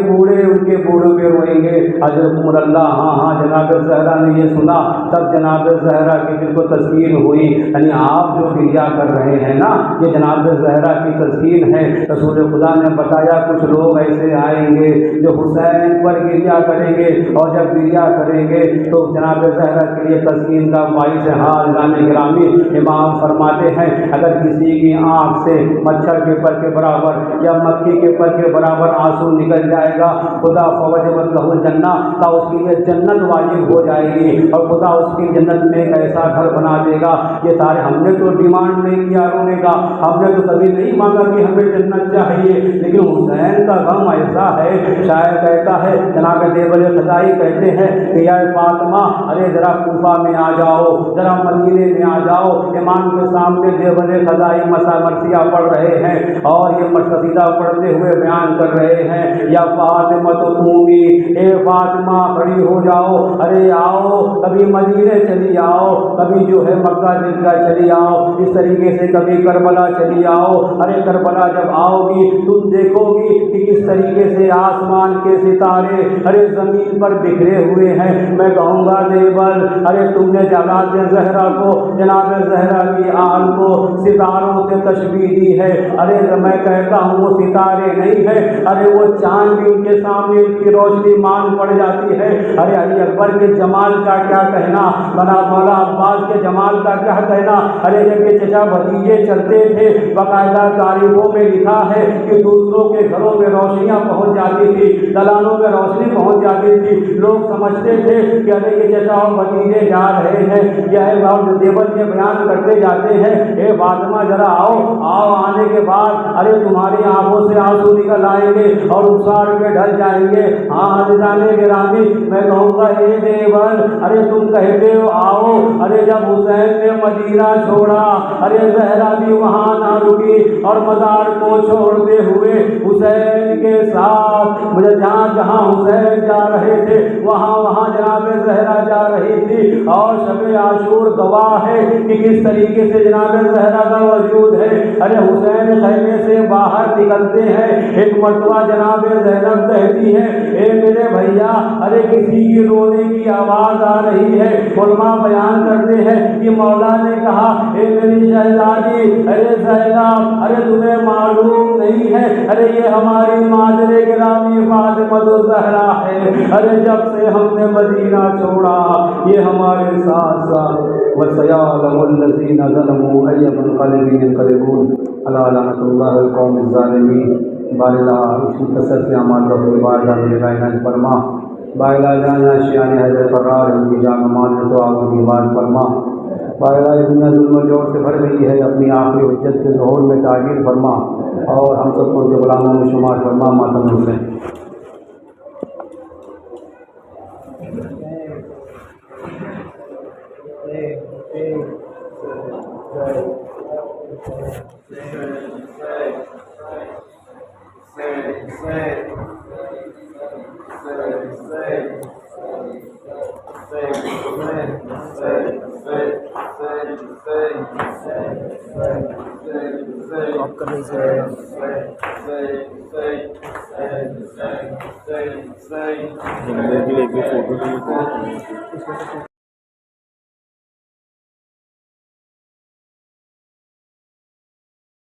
बूढ़ों पे रोएंगे। हज़रत उमर अल्लाह, हाँ जनाब ज़हरा ने ये सुना, तब जनाब ज़हरा की दिल को तस्कीन हुई। यानी आप जो गिरिया कर रहे हैं ना, ये जनाब ज़हरा की तस्कीन है। रसूल खुदा ने बताया कुछ लोग ऐसे आएंगे जो हुसैन पर गिरिया करेंगे और जब गिरिया करेंगे तो जनाब ज़हरा के लिए तस्कीन का बाइस हाल जाने गिरामी। इमाम फरमाते हैं, अगर किसी की आँख से मच्छर के पर के बराबर या मक्खी के पर के बराबर आंसू निकल जाएगा, खुदा फवजबत लहु जन्ना का उसके लिए जन्नत वाजिब हो जाएगी और खुदा उसकी जन्नत में एक ऐसा घर बना देगा। ये सारे हमने तो डिमांड नहीं किया रोने का, हमने तो कभी नहीं मांगा कि हमें जन्नत चाहिए, लेकिन हुसैन का गम ऐसा है। शायर कहता है, जनाब देवल ख़ज़ाई कहते हैं कि या फातिमा, अरे ज़रा कूफा में आ जाओ, ज़रा मदीने में आ जाओ। इमाम के सामने देवल ख़ज़ाई मरसिया पढ़ रहे हैं और ये कसीदा पढ़ते हुए बयान कर रहे हैं, या फातिमा तो कूमी, ए फातिमा खड़ी हो जाओ, अरे आओ कभी मदीने चली आओ, कभी जो है मक्का जिद्दा चली आओ, इस तरीके से कभी करबला चली आओ। अरे करबला जब आओगी तुम देखोगी कि किस तरीके से आसमान के सितारे अरे ज़मीन पर बिखरे हुए हैं। मैं कहूँगा देवल, अरे तुमने जलाल ज़हरा को, जनाब ज़हरा की आल को सितारों से तशबीह दी है। अरे मैं कहता हूँ वो सितारे नहीं है, अरे वो चांद भी उनके सामने उसकी रोशनी मान पड़ जाती है। अरे अली अकबर के जमाल का क्या कहना, मौला अब्बास के जमाल का क्या कहना। अरे जब ये चचा भतीजे चलते थे, बाकायदा तारीखों में लिखा है कि दूसरों के घरों में रोशनियाँ पहुँच जाती थी, दलानों में रोशनी पहुँच जाती थी। लोग समझते थे कि अरे ये चचा और भतीजे जा रहे हैं, यह देवल के बयान करते जाते हैं, ए फातिमा जरा आओ। आने के बाद अरे तुम्हारी आंखों से आंसू निकल आएंगे और उसार पे ढल जाएंगे। हाँ जाने के रामी, मैं कहूँगा ए देवल, अरे तुम कहते हो आओ, अरे जब हुसैन ने मदीना छोड़ा, अरे ज़हरा भी वहाँ ना रुकी और मज़ार को छोड़ते हुए हुसैन के साथ मुझे जहाँ हुसैन जा रहे थे वहाँ जनाब ज़हरा जा रही थी। और शब आशूर गवाह है कि किस तरीके से जनाब ज़हरा का वजूद है। अरे हुसैन खैमे से बाहर निकलते हैं, एक मरतबा जनाब ज़ैनब कहती है, ए मेरे भैया, अरे किसी की रोने की आवाज़ आ रही है। उलमा बयान करते हैं कि मौला ने कहा, ए मेरी शहजादी, अरे ज़ैनब, अरे तुम्हें मालूम नहीं है, अरे ये हमारी माजरे गिरामी फातिमा ज़हरा है। अरे जब से हमने मदीना छोड़ा ये हमारे साथ साथ वसयालमुल्लज़ीना ज़लमू अय्युल यन्क़लिबून अला लअनतुल्लाहिल क़ौमिज़ ज़ालिमीन। बारिला मुख्तसर से अमान रसूल बारगा मिलगाना फरमा, बारिला जाना शियान हैदर फरार उनकी जान मान तो आप उनकी बात फरमा। बारिला दुनिया जुल्म जोर से भर गई है, अपनी आखिरी हुज्जत के ज़ोहर में ताज़ीर फरमा और हम सबको उनके ग़ुलामों में शुमार फरमा। मातम हुसैन।
फोटो